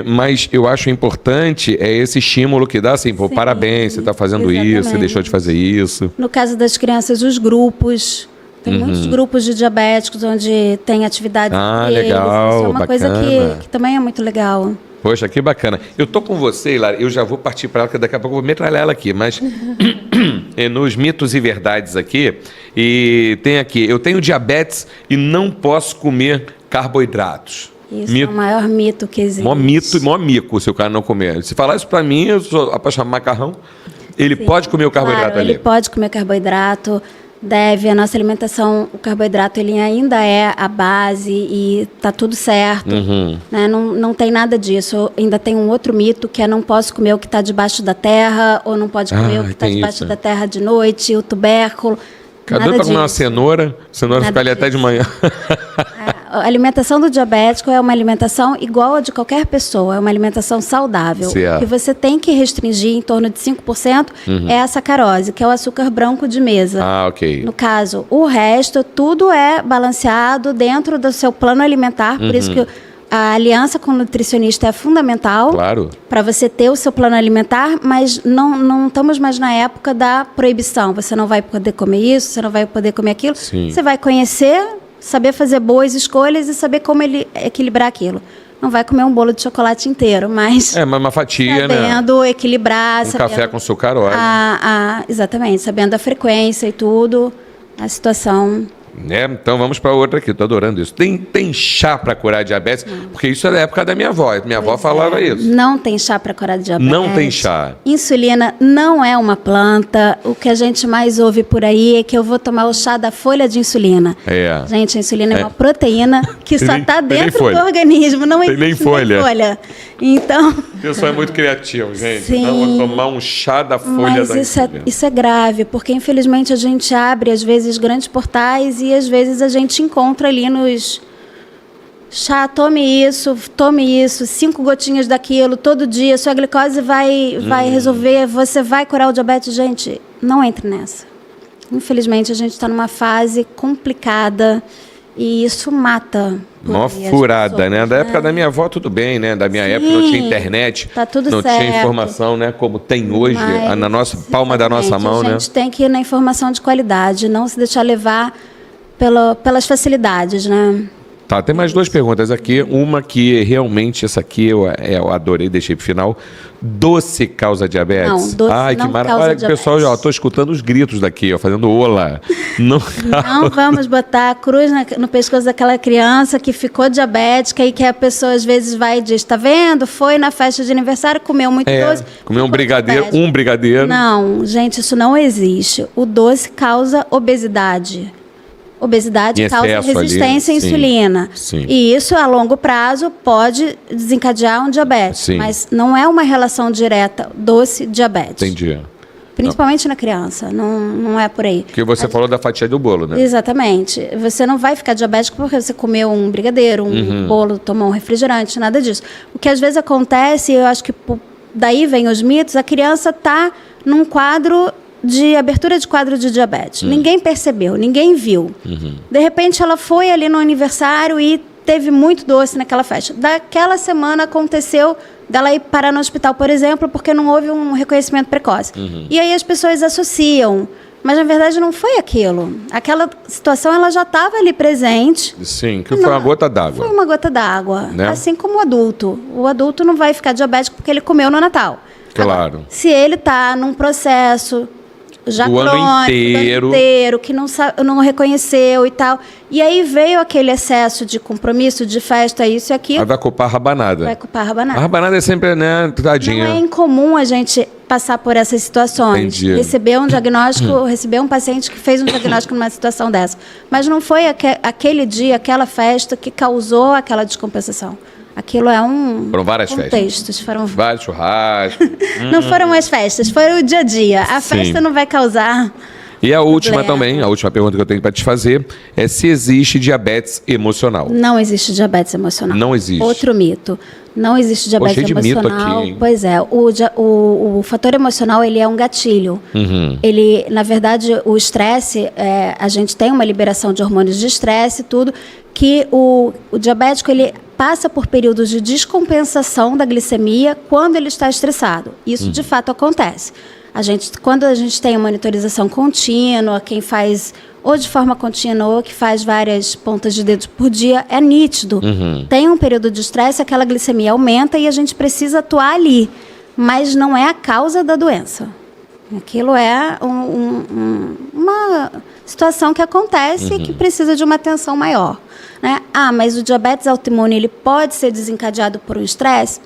Mas eu acho importante esse estímulo que dá, assim, pô, parabéns, você está fazendo isso, você deixou de fazer isso. No caso das crianças, os grupos. Tem muitos grupos de diabéticos onde tem atividade deles. Legal, Isso é uma bacana. coisa que também é muito legal. Poxa, que bacana. Eu tô com você, Hilária, eu já vou partir para ela, que daqui a pouco eu vou metralhar ela aqui, mas nos mitos e verdades aqui, e tem aqui, eu tenho diabetes e não posso comer carboidratos. Isso é o maior mito que existe. Mó mito e mó mico se o cara não comer. Se falar isso para mim, eu sou apaixonado por macarrão, ele pode comer o carboidrato ali? Ele pode comer carboidrato. A nossa alimentação, o carboidrato ele ainda é a base e tá tudo certo, né? Não tem nada disso. Ainda tem um outro mito que é não posso comer o que está debaixo da terra ou não pode comer o que está debaixo da terra de noite, o tubérculo. Cadê para comer uma cenoura fica ali até de manhã. A alimentação do diabético é uma alimentação igual a de qualquer pessoa, é uma alimentação saudável. Certo. O que você tem que restringir em torno de 5% é a sacarose, que é o açúcar branco de mesa. Ok. No caso, o resto, tudo é balanceado dentro do seu plano alimentar, por isso que a aliança com o nutricionista é fundamental. Claro. Para você ter o seu plano alimentar, mas não estamos mais na época da proibição. Você não vai poder comer isso, você não vai poder comer aquilo. Sim. Você vai conhecer, saber fazer boas escolhas e saber como equilibrar aquilo. Não vai comer um bolo de chocolate inteiro, mas... mas uma fatia, sabendo equilibrar. Café com sucarose. Exatamente, sabendo a frequência e tudo, a situação... Então vamos para outra aqui, estou adorando isso. Tem chá para curar diabetes? Porque isso é da época da minha avó. Minha avó falava isso. Não tem chá para curar diabetes. Não tem chá. Insulina não é uma planta. O que a gente mais ouve por aí é que eu vou tomar o chá da folha de insulina. Gente, a insulina é uma proteína que só está dentro do organismo. Não tem nem folha. Então... O pessoal é muito criativo, gente. Sim, não vou tomar um chá da folha da insulina. Isso é grave, porque infelizmente a gente abre, às vezes, grandes portais e às vezes a gente encontra ali nos... Chá, tome isso, 5 gotinhas daquilo, todo dia, sua glicose vai resolver, você vai curar o diabetes. Gente, não entre nessa. Infelizmente, a gente está numa fase complicada e isso mata. Mó furada, pessoas, né? Da época da minha avó, tudo bem, né? Da minha época não tinha internet, tá tudo não certo. tinha informação, né? Como tem hoje, na nossa palma da nossa mão, né? A gente tem que ir na informação de qualidade, não se deixar levar pelas facilidades, né? Tá, tem mais 2 perguntas aqui. Uma que realmente, essa aqui eu adorei, deixei pro final. Doce causa diabetes? Não, doce não causa Olha, diabetes. Pessoal, já estou escutando os gritos daqui, ó, fazendo ola. Não vamos botar a cruz no pescoço daquela criança que ficou diabética e que a pessoa às vezes vai e diz, tá vendo? Foi na festa de aniversário, comeu muito doce. Comeu um brigadeiro. Não, gente, isso não existe. O doce causa obesidade. Obesidade causa resistência à insulina. Sim. E isso, a longo prazo, pode desencadear um diabetes. Sim. Mas não é uma relação direta doce-diabetes. Entendi. Principalmente na criança. Não é por aí. Porque você falou da fatia do bolo, né? Exatamente. Você não vai ficar diabético porque você comeu um brigadeiro, um bolo, tomou um refrigerante, nada disso. O que às vezes acontece, eu acho que daí vem os mitos, a criança está num quadro de abertura de quadro de diabetes. Ninguém percebeu, ninguém viu. De repente, ela foi ali no aniversário e teve muito doce naquela festa. Daquela semana aconteceu dela ir parar no hospital, por exemplo, porque não houve um reconhecimento precoce. E aí as pessoas associam, mas na verdade não foi aquilo. Aquela situação ela já estava ali presente. Sim, que foi uma gota d'água. Foi uma gota d'água, né? Assim como o adulto. O adulto não vai ficar diabético porque ele comeu no Natal. Claro. Agora, se ele está num processo já Do ano crônico, do ano inteiro, que não reconheceu e tal, e aí veio aquele excesso de compromisso, de festa, isso e aquilo, Aí vai culpar a rabanada. vai culpar a A rabanada. rabanada é sempre, né, tadinha. Não é incomum a gente passar por essas situações. Entendi. Receber um diagnóstico, receber um paciente que fez um diagnóstico numa situação dessa. Mas não foi aquele dia, aquela festa que causou aquela descompensação. Aquilo é um Foram várias contextos. Foram... Vários churrascos. Não foram as festas, foi o dia a dia. A Sim. festa não vai causar... E a última Problema. também, a última pergunta que eu tenho para te fazer é se existe diabetes emocional. Não existe diabetes emocional. Não existe. Outro mito. Não existe diabetes cheio de mito emocional. aqui, hein? Pois é, o fator emocional, ele é um gatilho. Ele, na verdade, o estresse, a gente tem uma liberação de hormônios de estresse e tudo, que o diabético, ele passa por períodos de descompensação da glicemia quando ele está estressado. Isso, de fato, acontece. Quando a gente tem monitorização contínua, quem faz ou de forma contínua ou que faz várias pontas de dedos por dia, é nítido. Tem um período de estresse, aquela glicemia aumenta e a gente precisa atuar ali. Mas não é a causa da doença. Aquilo é uma situação que acontece e que precisa de uma atenção maior. Né? Mas o diabetes autoimune, ele pode ser desencadeado por um estresse?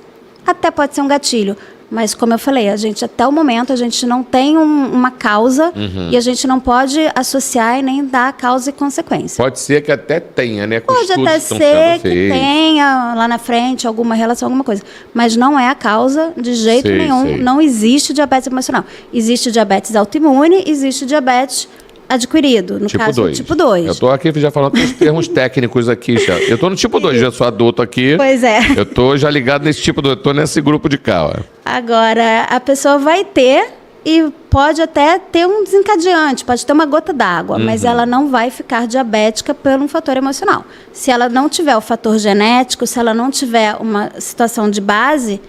Até pode ser um gatilho. Mas, como eu falei, até o momento, a gente não tem uma causa e a gente não pode associar e nem dar causa e consequência. Pode ser que até tenha, né? Com Pode estudos até que estão ser sendo que feitos. tenha lá na frente alguma relação, alguma coisa. Mas não é a causa de jeito Sei, nenhum. sei. Não existe diabetes emocional. Existe diabetes autoimune, existe diabetes adquirido, no Tipo caso, 2. tipo 2. Eu tô aqui já falando dos termos técnicos aqui, já. Eu tô no tipo 2, já sou adulto aqui. Pois é. Eu tô já ligado nesse tipo 2, eu tô nesse grupo de cá, ó. Agora, a pessoa vai ter e pode até ter um desencadeante, pode ter uma gota d'água, mas ela não vai ficar diabética por um fator emocional. Se ela não tiver o fator genético, se ela não tiver uma situação de base,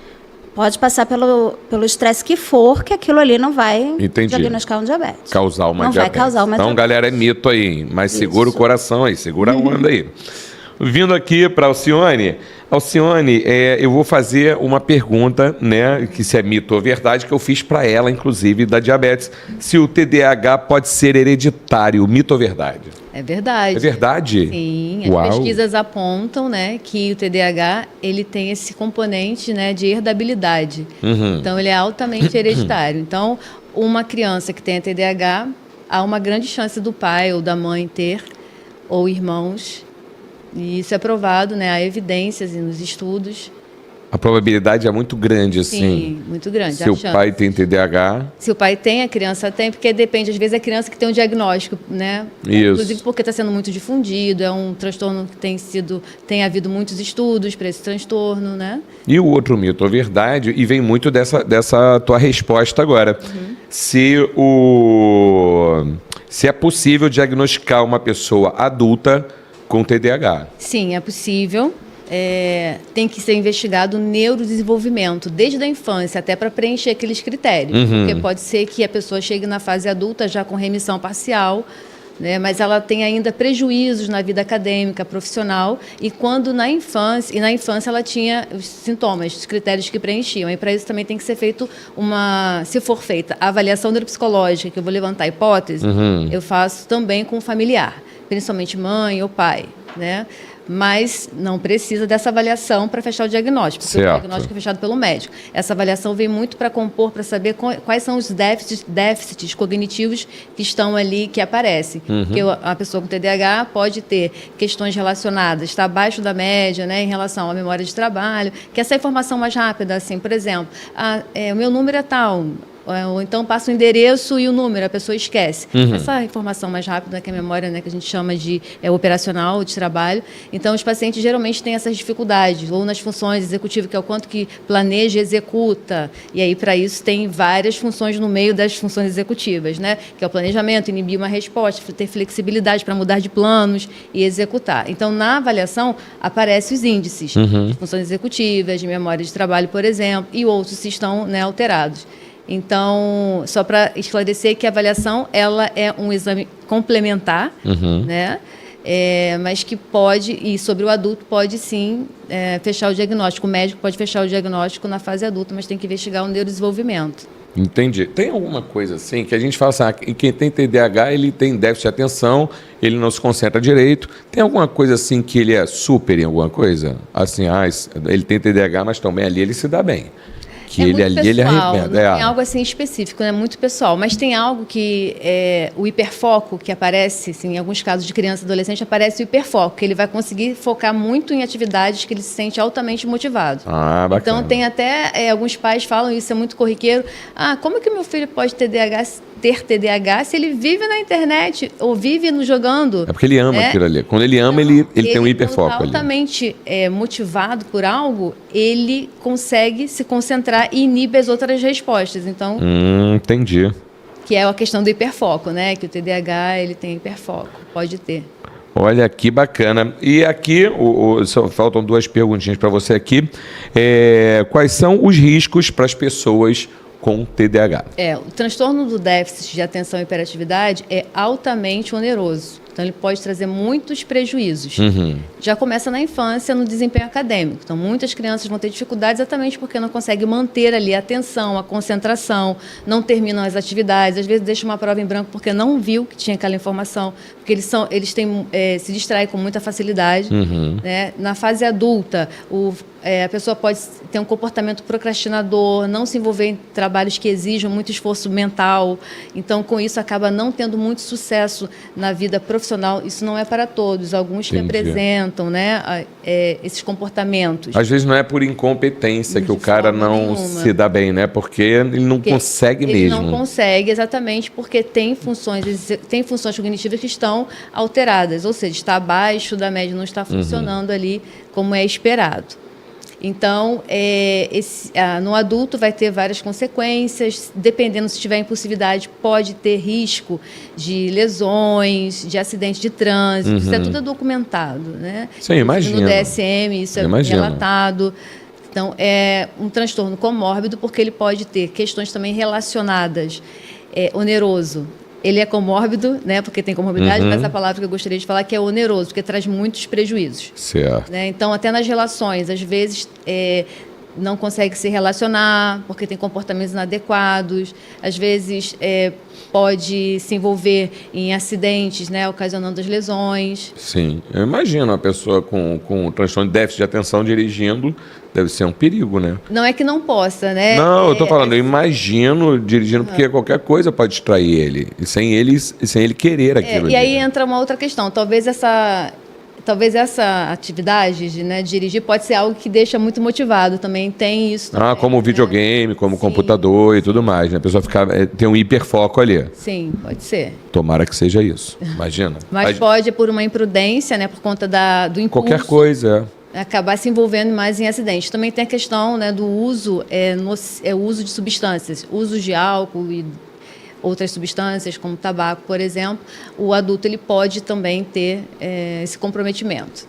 pode passar pelo estresse que for, que aquilo ali não vai Entendi. diagnosticar um diabetes. Causar uma não diabetes. Vai causar uma Então, diabetes. galera, é mito aí. Mas segura o Isso. coração aí, segura a onda aí. Vindo aqui para Alcione. Alcione, eu vou fazer uma pergunta, né, que se é mito ou verdade, que eu fiz para ela, inclusive, da diabetes. Se o TDAH pode ser hereditário, mito ou verdade? É verdade. É verdade? Sim, as Uau. pesquisas apontam, né, que o TDAH ele tem esse componente, né, de herdabilidade. Então, ele é altamente hereditário. Então, uma criança que tem TDAH, há uma grande chance do pai ou da mãe ter, ou irmãos. E isso é provado, né, há evidências nos estudos. A probabilidade é muito grande, assim. Sim, muito grande. Se a o chance. pai tem TDAH, Se o pai tem, a criança tem, porque depende, às vezes, é a criança que tem um diagnóstico, né? Isso. Inclusive porque está sendo muito difundido, é um transtorno que tem havido muitos estudos para esse transtorno, né? e o outro mito ou verdade, e vem muito dessa tua resposta agora. Se é possível diagnosticar uma pessoa adulta com TDAH. Sim, é possível. Tem que ser investigado o neurodesenvolvimento, desde a infância, até para preencher aqueles critérios. Porque pode ser que a pessoa chegue na fase adulta já com remissão parcial, né, mas ela tem ainda prejuízos na vida acadêmica, profissional, e quando na infância ela tinha os sintomas, os critérios que preenchiam. E para isso também tem que ser feito se for feita a avaliação neuropsicológica, que eu vou levantar a hipótese, eu faço também com o familiar, principalmente mãe ou pai, né? Mas não precisa dessa avaliação para fechar o diagnóstico, porque o Certo. diagnóstico é fechado pelo médico. Essa avaliação vem muito para compor, para saber quais são os déficits cognitivos que estão ali, que aparecem. Porque a pessoa com TDAH pode ter questões relacionadas, está abaixo da média, né, em relação à memória de trabalho, que essa informação mais rápida, assim, por exemplo, o meu número é tal, ou então passa o endereço e o número, a pessoa esquece. Essa informação mais rápida, que é a memória, né, que a gente chama de operacional, de trabalho. Então, os pacientes geralmente têm essas dificuldades, ou nas funções executivas, que é o quanto que planeja e executa. E aí, para isso, tem várias funções no meio das funções executivas, né? Que é o planejamento, inibir uma resposta, ter flexibilidade para mudar de planos e executar. Então, na avaliação, aparecem os índices de funções executivas, de memória de trabalho, por exemplo, e outros se estão, né, alterados. Então, só para esclarecer que a avaliação ela é um exame complementar, né? mas que pode, e sobre o adulto, pode sim fechar o diagnóstico. O médico pode fechar o diagnóstico na fase adulta, mas tem que investigar o neurodesenvolvimento. Entendi. Tem alguma coisa assim que a gente fala assim, quem tem TDAH, ele tem déficit de atenção, ele não se concentra direito. Tem alguma coisa assim que ele é super em alguma coisa? Assim, ele tem TDAH, mas também ali ele se dá bem. Que ele ali ele arrebenta. Não tem algo assim específico, é muito pessoal, mas tem algo que o hiperfoco que aparece, assim, em alguns casos de criança e adolescente, aparece o hiperfoco, que ele vai conseguir focar muito em atividades que ele se sente altamente motivado. Bacana. Então tem até, alguns pais falam, isso é muito corriqueiro, como que meu filho pode ter TDAH se ele vive na internet ou vive no jogando? É porque ele ama aquilo ali. Quando ele ama, ele tem um hiperfoco ali. Altamente motivado por algo, ele consegue se concentrar e inibe as outras respostas. Então, entendi. Que é a questão do hiperfoco, né? Que o TDAH, ele tem hiperfoco, pode ter. Olha, que bacana. E aqui, só faltam 2 perguntinhas para você aqui. Quais são os riscos para as pessoas com TDAH? O transtorno do déficit de atenção e hiperatividade é altamente oneroso. Então, ele pode trazer muitos prejuízos. Já começa na infância, no desempenho acadêmico. Então, muitas crianças vão ter dificuldades exatamente porque não conseguem manter ali a atenção, a concentração, não terminam as atividades, às vezes deixam uma prova em branco porque não viu que tinha aquela informação, porque eles se distraem com muita facilidade. Né? Na fase adulta, a pessoa pode ter um comportamento procrastinador, não se envolver em trabalhos que exijam muito esforço mental. Então, com isso, acaba não tendo muito sucesso na vida profissional. Isso não é para todos. Alguns que apresentam, né, esses comportamentos. Às vezes não é por incompetência que o cara não se dá bem, né? Porque ele não consegue mesmo. Ele não consegue, exatamente porque tem funções cognitivas que estão alteradas. Ou seja, está abaixo da média, não está funcionando ali como é esperado. Então, no adulto vai ter várias consequências, dependendo se tiver impulsividade, pode ter risco de lesões, de acidente de trânsito, isso é tudo documentado, né? Sim, imagina. No DSM, isso é relatado. Então, é um transtorno comórbido, porque ele pode ter questões também relacionadas, oneroso. Ele é comórbido, né, porque tem comorbidade, mas a palavra que eu gostaria de falar que é oneroso, porque traz muitos prejuízos. Certo. Né? Então, até nas relações, às vezes não consegue se relacionar, porque tem comportamentos inadequados, às vezes pode se envolver em acidentes, né, ocasionando as lesões. Sim, eu imagino a pessoa com transtorno de déficit de atenção dirigindo, deve ser um perigo, né? Não é que não possa, né? Não, eu tô falando, eu imagino dirigindo, porque qualquer coisa pode distrair ele, e sem ele querer aquilo. E aí entra uma outra questão, talvez essa atividade de dirigir pode ser algo que deixa muito motivado, também tem isso. Também, como videogame, como Sim. computador e tudo mais, né? A pessoa tem um hiperfoco ali. Sim, pode ser. Tomara que seja isso, imagina. Mas pode, por uma imprudência, né, por conta do impulso. Qualquer coisa, acabar se envolvendo mais em acidentes. Também tem a questão, né, do uso, o uso de substâncias, uso de álcool e outras substâncias, como tabaco, por exemplo. O adulto ele pode também ter esse comprometimento.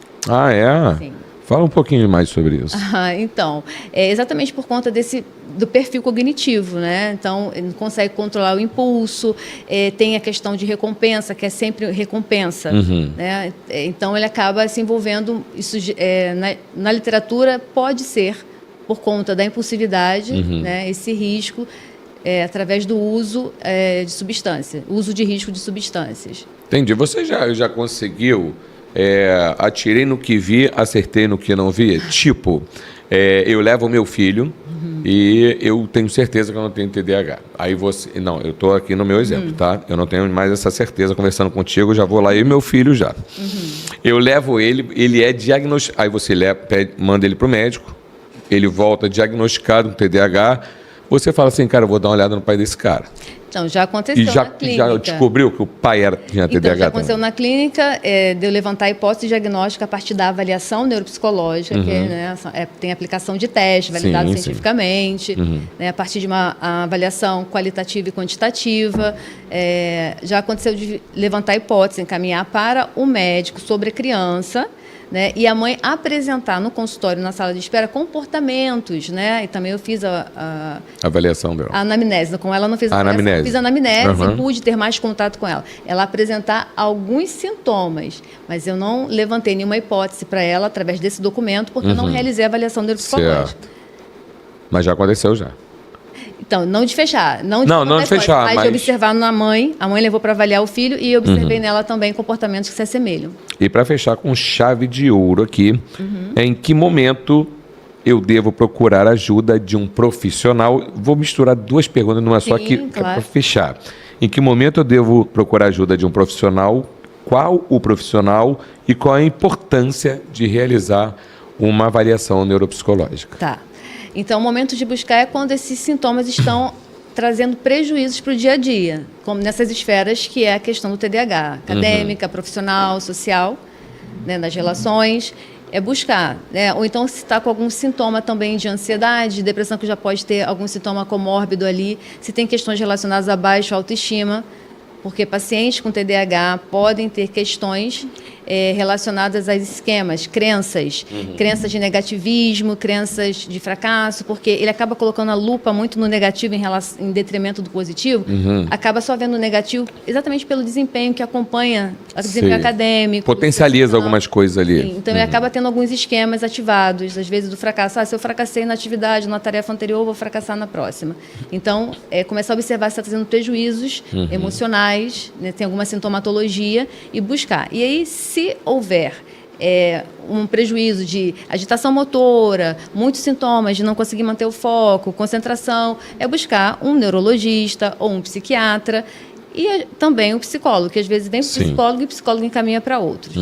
Sim. Fala um pouquinho mais sobre isso. Então, exatamente por conta do perfil cognitivo, né? Então, ele não consegue controlar o impulso, tem a questão de recompensa, que é sempre recompensa, né? Então, ele acaba se envolvendo, isso, na literatura pode ser, por conta da impulsividade, né? Esse risco, através do uso de substâncias, uso de risco de substâncias. Entendi. Você já conseguiu... atirei no que vi, acertei no que não vi? Tipo, eu levo o meu filho e eu tenho certeza que eu não tenho TDAH. Aí você... Não, eu estou aqui no meu exemplo, tá? Eu não tenho mais essa certeza conversando contigo, eu já vou lá, eu e meu filho já. Eu levo ele é diagnosticado... Aí você manda ele para o médico, ele volta diagnosticado com TDAH, você fala assim, cara, eu vou dar uma olhada no pai desse cara. Então, já aconteceu na clínica. Já descobriu que o pai tinha TDAH? Então, já aconteceu na clínica, de eu levantar a hipótese diagnóstica a partir da avaliação neuropsicológica, que tem aplicação de teste, validado cientificamente, né, a partir de uma avaliação qualitativa e quantitativa. Já aconteceu de levantar a hipótese, encaminhar para o médico sobre a criança, né? E a mãe apresentar no consultório, na sala de espera, comportamentos, né? E também eu fiz a avaliação dela. A anamnese. Com ela eu não fiz a anamnese. Eu fiz a anamnese Uhum. e pude ter mais contato com ela. Ela apresentar alguns sintomas, mas eu não levantei nenhuma hipótese para ela através desse documento, porque eu não realizei a avaliação neuropsicológica. Certo. Mas já aconteceu já. Então, não de fechar. Não de fechar, mas de observar na mãe. A mãe levou para avaliar o filho e observei nela também comportamentos que se assemelham. E para fechar com chave de ouro aqui, em que momento eu devo procurar ajuda de um profissional? Vou misturar duas perguntas numa só aqui, Sim, que é claro. para fechar. Em que momento eu devo procurar ajuda de um profissional? Qual o profissional e qual a importância de realizar uma avaliação neuropsicológica? Tá. Então, o momento de buscar é quando esses sintomas estão trazendo prejuízos para o dia a dia, como nessas esferas que é a questão do TDAH, acadêmica, profissional, social, né, nas relações, é buscar, né? Ou então se está com algum sintoma também de ansiedade, de depressão, que já pode ter algum sintoma comórbido ali, se tem questões relacionadas a baixa autoestima, porque pacientes com TDAH podem ter questões relacionadas a esquemas, crenças de negativismo, crenças de fracasso, porque ele acaba colocando a lupa muito no negativo em detrimento do positivo, acaba só vendo o negativo exatamente pelo desempenho que acompanha o desempenho acadêmico. Potencializa algumas coisas ali. Sim, então ele acaba tendo alguns esquemas ativados, às vezes do fracasso. Se eu fracassei na atividade, na tarefa anterior, eu vou fracassar na próxima. Então, começar a observar se está trazendo prejuízos emocionais, né, tem alguma sintomatologia, e buscar. E aí, se houver um prejuízo de agitação motora, muitos sintomas de não conseguir manter o foco, concentração, é buscar um neurologista ou um psiquiatra e também um psicólogo, que às vezes vem para o psicólogo e o psicólogo encaminha para outros.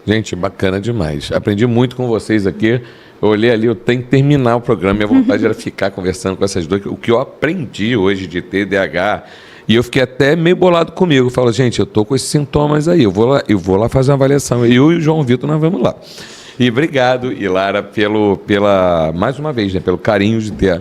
Gente, bacana demais. Aprendi muito com vocês aqui. Eu olhei ali, eu tenho que terminar o programa. Minha vontade era ficar conversando com essas duas. O que eu aprendi hoje de TDAH... E eu fiquei até meio bolado comigo. Eu falo, gente, eu tô com esses sintomas aí. Eu vou lá fazer uma avaliação. Eu e o João Vitor, nós vamos lá. E obrigado, Ilara, mais uma vez, né, pelo carinho de ter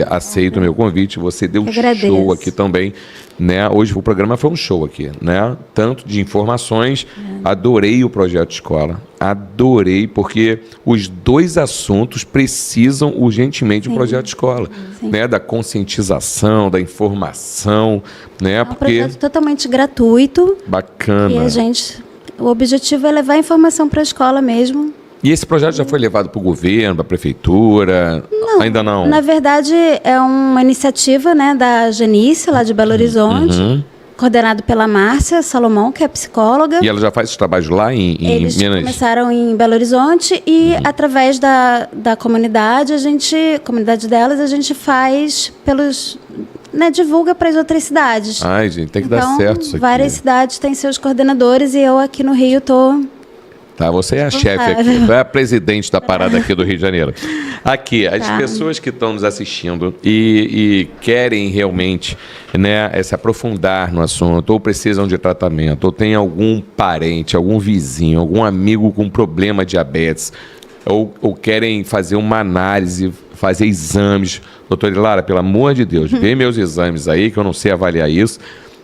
aceito o meu convite. Você deu um show aqui também, né? Hoje o programa foi um show aqui, né? Tanto de informações. Adorei o projeto escola. Adorei, porque os dois assuntos precisam urgentemente do projeto escola, né? Da conscientização, da informação, né? É um projeto totalmente gratuito. Bacana. E o objetivo é levar a informação para a escola mesmo. E esse projeto já foi levado para o governo, para a prefeitura? Não, ainda não? Na verdade, é uma iniciativa, né, da Genice, lá de Belo Horizonte, coordenado pela Márcia Salomão, que é psicóloga. E ela já faz esse trabalho lá em Eles Minas? Começaram em Belo Horizonte e, através da comunidade, comunidade delas, a gente faz divulga para as outras cidades. Ai, gente, tem que dar certo isso aqui. Várias cidades têm seus coordenadores e eu aqui no Rio estou... Tá, você é a chefe aqui, você é a presidente da parada aqui do Rio de Janeiro. Aqui, as pessoas que estão nos assistindo e querem realmente, né, se aprofundar no assunto, ou precisam de tratamento, ou tem algum parente, algum vizinho, algum amigo com problema de diabetes, ou querem fazer uma análise, fazer exames. Doutora Ilara, pelo amor de Deus, vê meus exames aí, que eu não sei avaliar isso.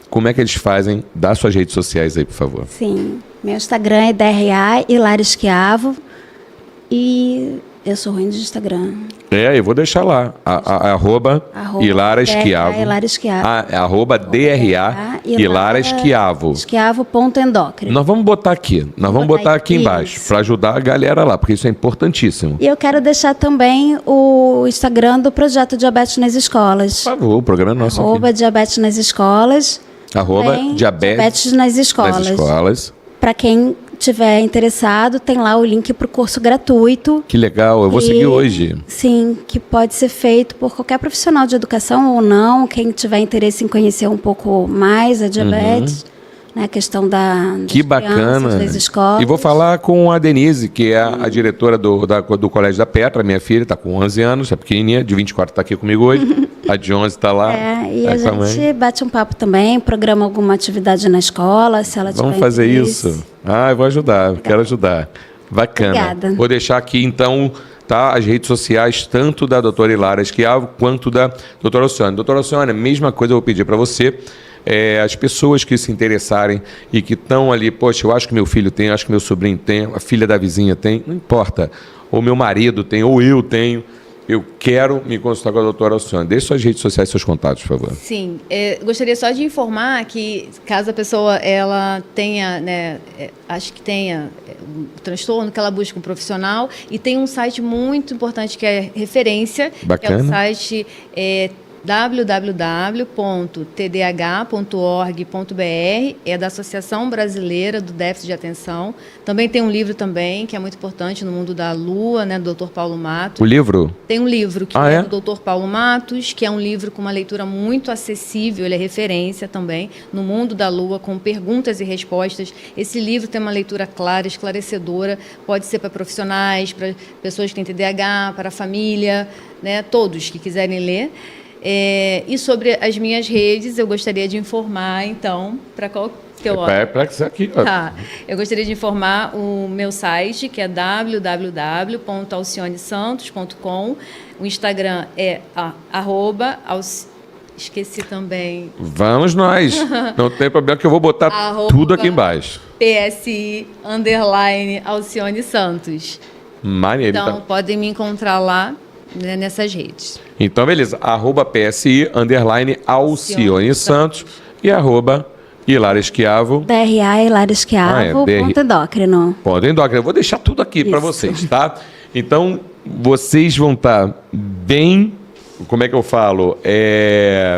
Como é que eles fazem? Dá suas redes sociais aí, por favor. Sim. Meu Instagram é DRA Ilara Esquiavo. E eu sou ruim de Instagram. Eu vou deixar lá. Arroba Ilara Esquiavo. Arroba DRA Ilara Esquiavo. Esquiavo.endócrino. Nós vamos botar aqui. Nós vamos botar aqui embaixo para ajudar a galera lá, porque isso é importantíssimo. E eu quero deixar também o Instagram do Projeto Diabetes nas Escolas. Por favor, o programa é nosso. Arroba Diabetes nas Escolas. Arroba Diabetes nas Escolas. Para quem tiver interessado, tem lá o link para o curso gratuito. Que legal, eu vou seguir hoje. Sim, que pode ser feito por qualquer profissional de educação ou não, quem tiver interesse em conhecer um pouco mais a diabetes, né, a questão das crianças, das escolas. E vou falar com a Denise, que é a diretora do Colégio da Petra, minha filha, está com 11 anos, é pequenininha, de 24 está aqui comigo hoje, a de 11 está lá. E a gente bate um papo também, programa alguma atividade na escola, se ela tiver Vamos fazer interesse. isso? Eu vou ajudar, quero ajudar. Bacana. Obrigada. Vou deixar aqui, então, as redes sociais, tanto da doutora Ilara Esquiavo, quanto da doutora Alcione. Doutora Alcione, a mesma coisa eu vou pedir para você. as pessoas que se interessarem e que estão ali, poxa, eu acho que meu filho tem, eu acho que meu sobrinho tem, a filha da vizinha tem, não importa, ou meu marido tem, ou eu tenho, eu quero me consultar com a doutora Alcione. Deixe suas redes sociais e seus contatos, por favor. Sim, gostaria só de informar que caso a pessoa ela tenha, né, acho que tenha um transtorno, que ela busque um profissional, e tem um site muito importante que é referência, Bacana. que é o site www.tdh.org.br, é da Associação Brasileira do Déficit de Atenção. Também tem um livro também, que é muito importante, No Mundo da Lua, né, do Dr. Paulo Matos. O livro? Tem um livro que é do Dr. Paulo Matos, que é um livro com uma leitura muito acessível, ele é referência também, No Mundo da Lua, com perguntas e respostas. Esse livro tem uma leitura clara, esclarecedora, pode ser para profissionais, para pessoas que têm TDAH, para a família, né, todos que quiserem ler. E sobre as minhas redes, eu gostaria de informar, então, para qual que eu... Para isso aqui. Tá. Eu gostaria de informar o meu site, que é www.alcionesantos.com. O Instagram é esqueci também. Vamos nós. Não tem problema que eu vou botar tudo aqui embaixo. PSI_Alcione Santos. Maneiro. Então, podem me encontrar lá, né, nessas redes. Então, beleza. @PSI_Alcione Santos e @Hilária Schiavo. DRA Hilária Schiavo, ponto endócrino. Ponto endócrino. Eu vou deixar tudo aqui para vocês, tá? Então, vocês vão estar bem, como é que eu falo?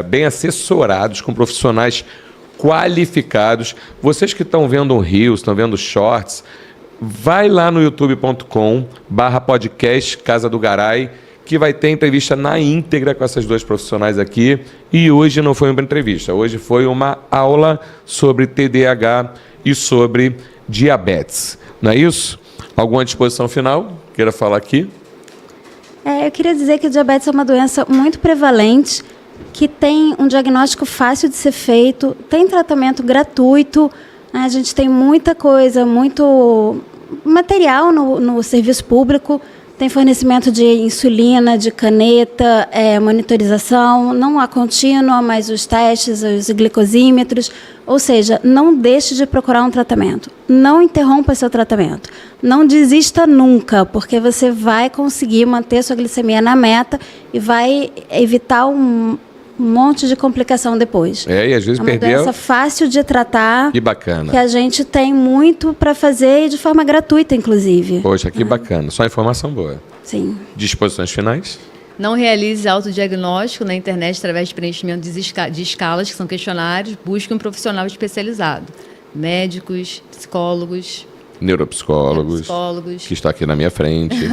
Bem assessorados com profissionais qualificados. Vocês que estão vendo um Reels, estão vendo shorts, vai lá no youtube.com/podcast Casa do Garay, que vai ter entrevista na íntegra com essas duas profissionais aqui. E hoje não foi uma entrevista, hoje foi uma aula sobre TDAH e sobre diabetes. Não é isso? Alguma disposição final? Queira falar aqui? Eu queria dizer que a diabetes é uma doença muito prevalente, que tem um diagnóstico fácil de ser feito, tem tratamento gratuito, a gente tem muita coisa, muito material no serviço público, tem fornecimento de insulina, de caneta, monitorização, não a contínua, mas os testes, os glicosímetros. Ou seja, não deixe de procurar um tratamento. Não interrompa seu tratamento. Não desista nunca, porque você vai conseguir manter sua glicemia na meta e vai evitar um monte de complicação depois. E às vezes perdeu. É uma doença fácil de tratar. Que bacana. Que a gente tem muito para fazer e de forma gratuita, inclusive. Poxa, que bacana. Só informação boa. Sim. Disposições finais? Não realize autodiagnóstico na internet através de preenchimento de escalas, que são questionários. Busque um profissional especializado. Médicos, psicólogos... Neuropsicólogos, que está aqui na minha frente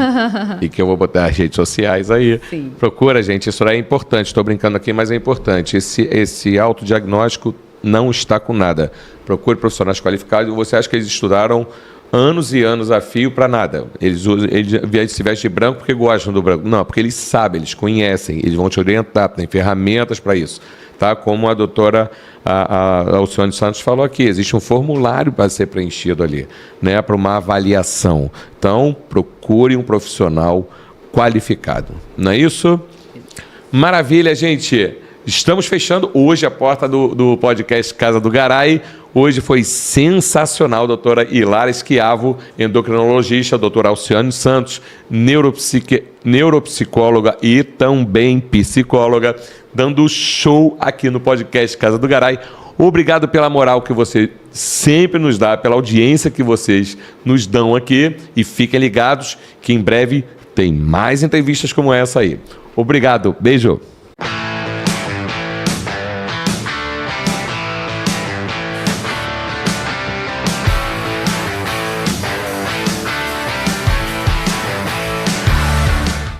e que eu vou botar as redes sociais aí. Sim. Procura, gente, isso é importante. Estou brincando aqui, mas é importante. Esse autodiagnóstico não está com nada. Procure profissionais qualificados. Você acha que eles estudaram anos e anos a fio para nada? Eles se vestem de branco porque gostam do branco. Não, porque eles sabem, eles conhecem, eles vão te orientar, tem ferramentas para isso. Tá? Como a doutora Alcione Santos falou aqui, existe um formulário para ser preenchido ali, né, para uma avaliação. Então, procure um profissional qualificado. Não é isso? Maravilha, gente. Estamos fechando hoje a porta do podcast Casa do Garay. Hoje foi sensacional, doutora Hilária Schiavo, endocrinologista, doutora Alcione Santos, neuropsicóloga e também psicóloga, dando show aqui no podcast Casa do Garay. Obrigado pela moral que você sempre nos dá, pela audiência que vocês nos dão aqui. E fiquem ligados que em breve tem mais entrevistas como essa aí. Obrigado, beijo.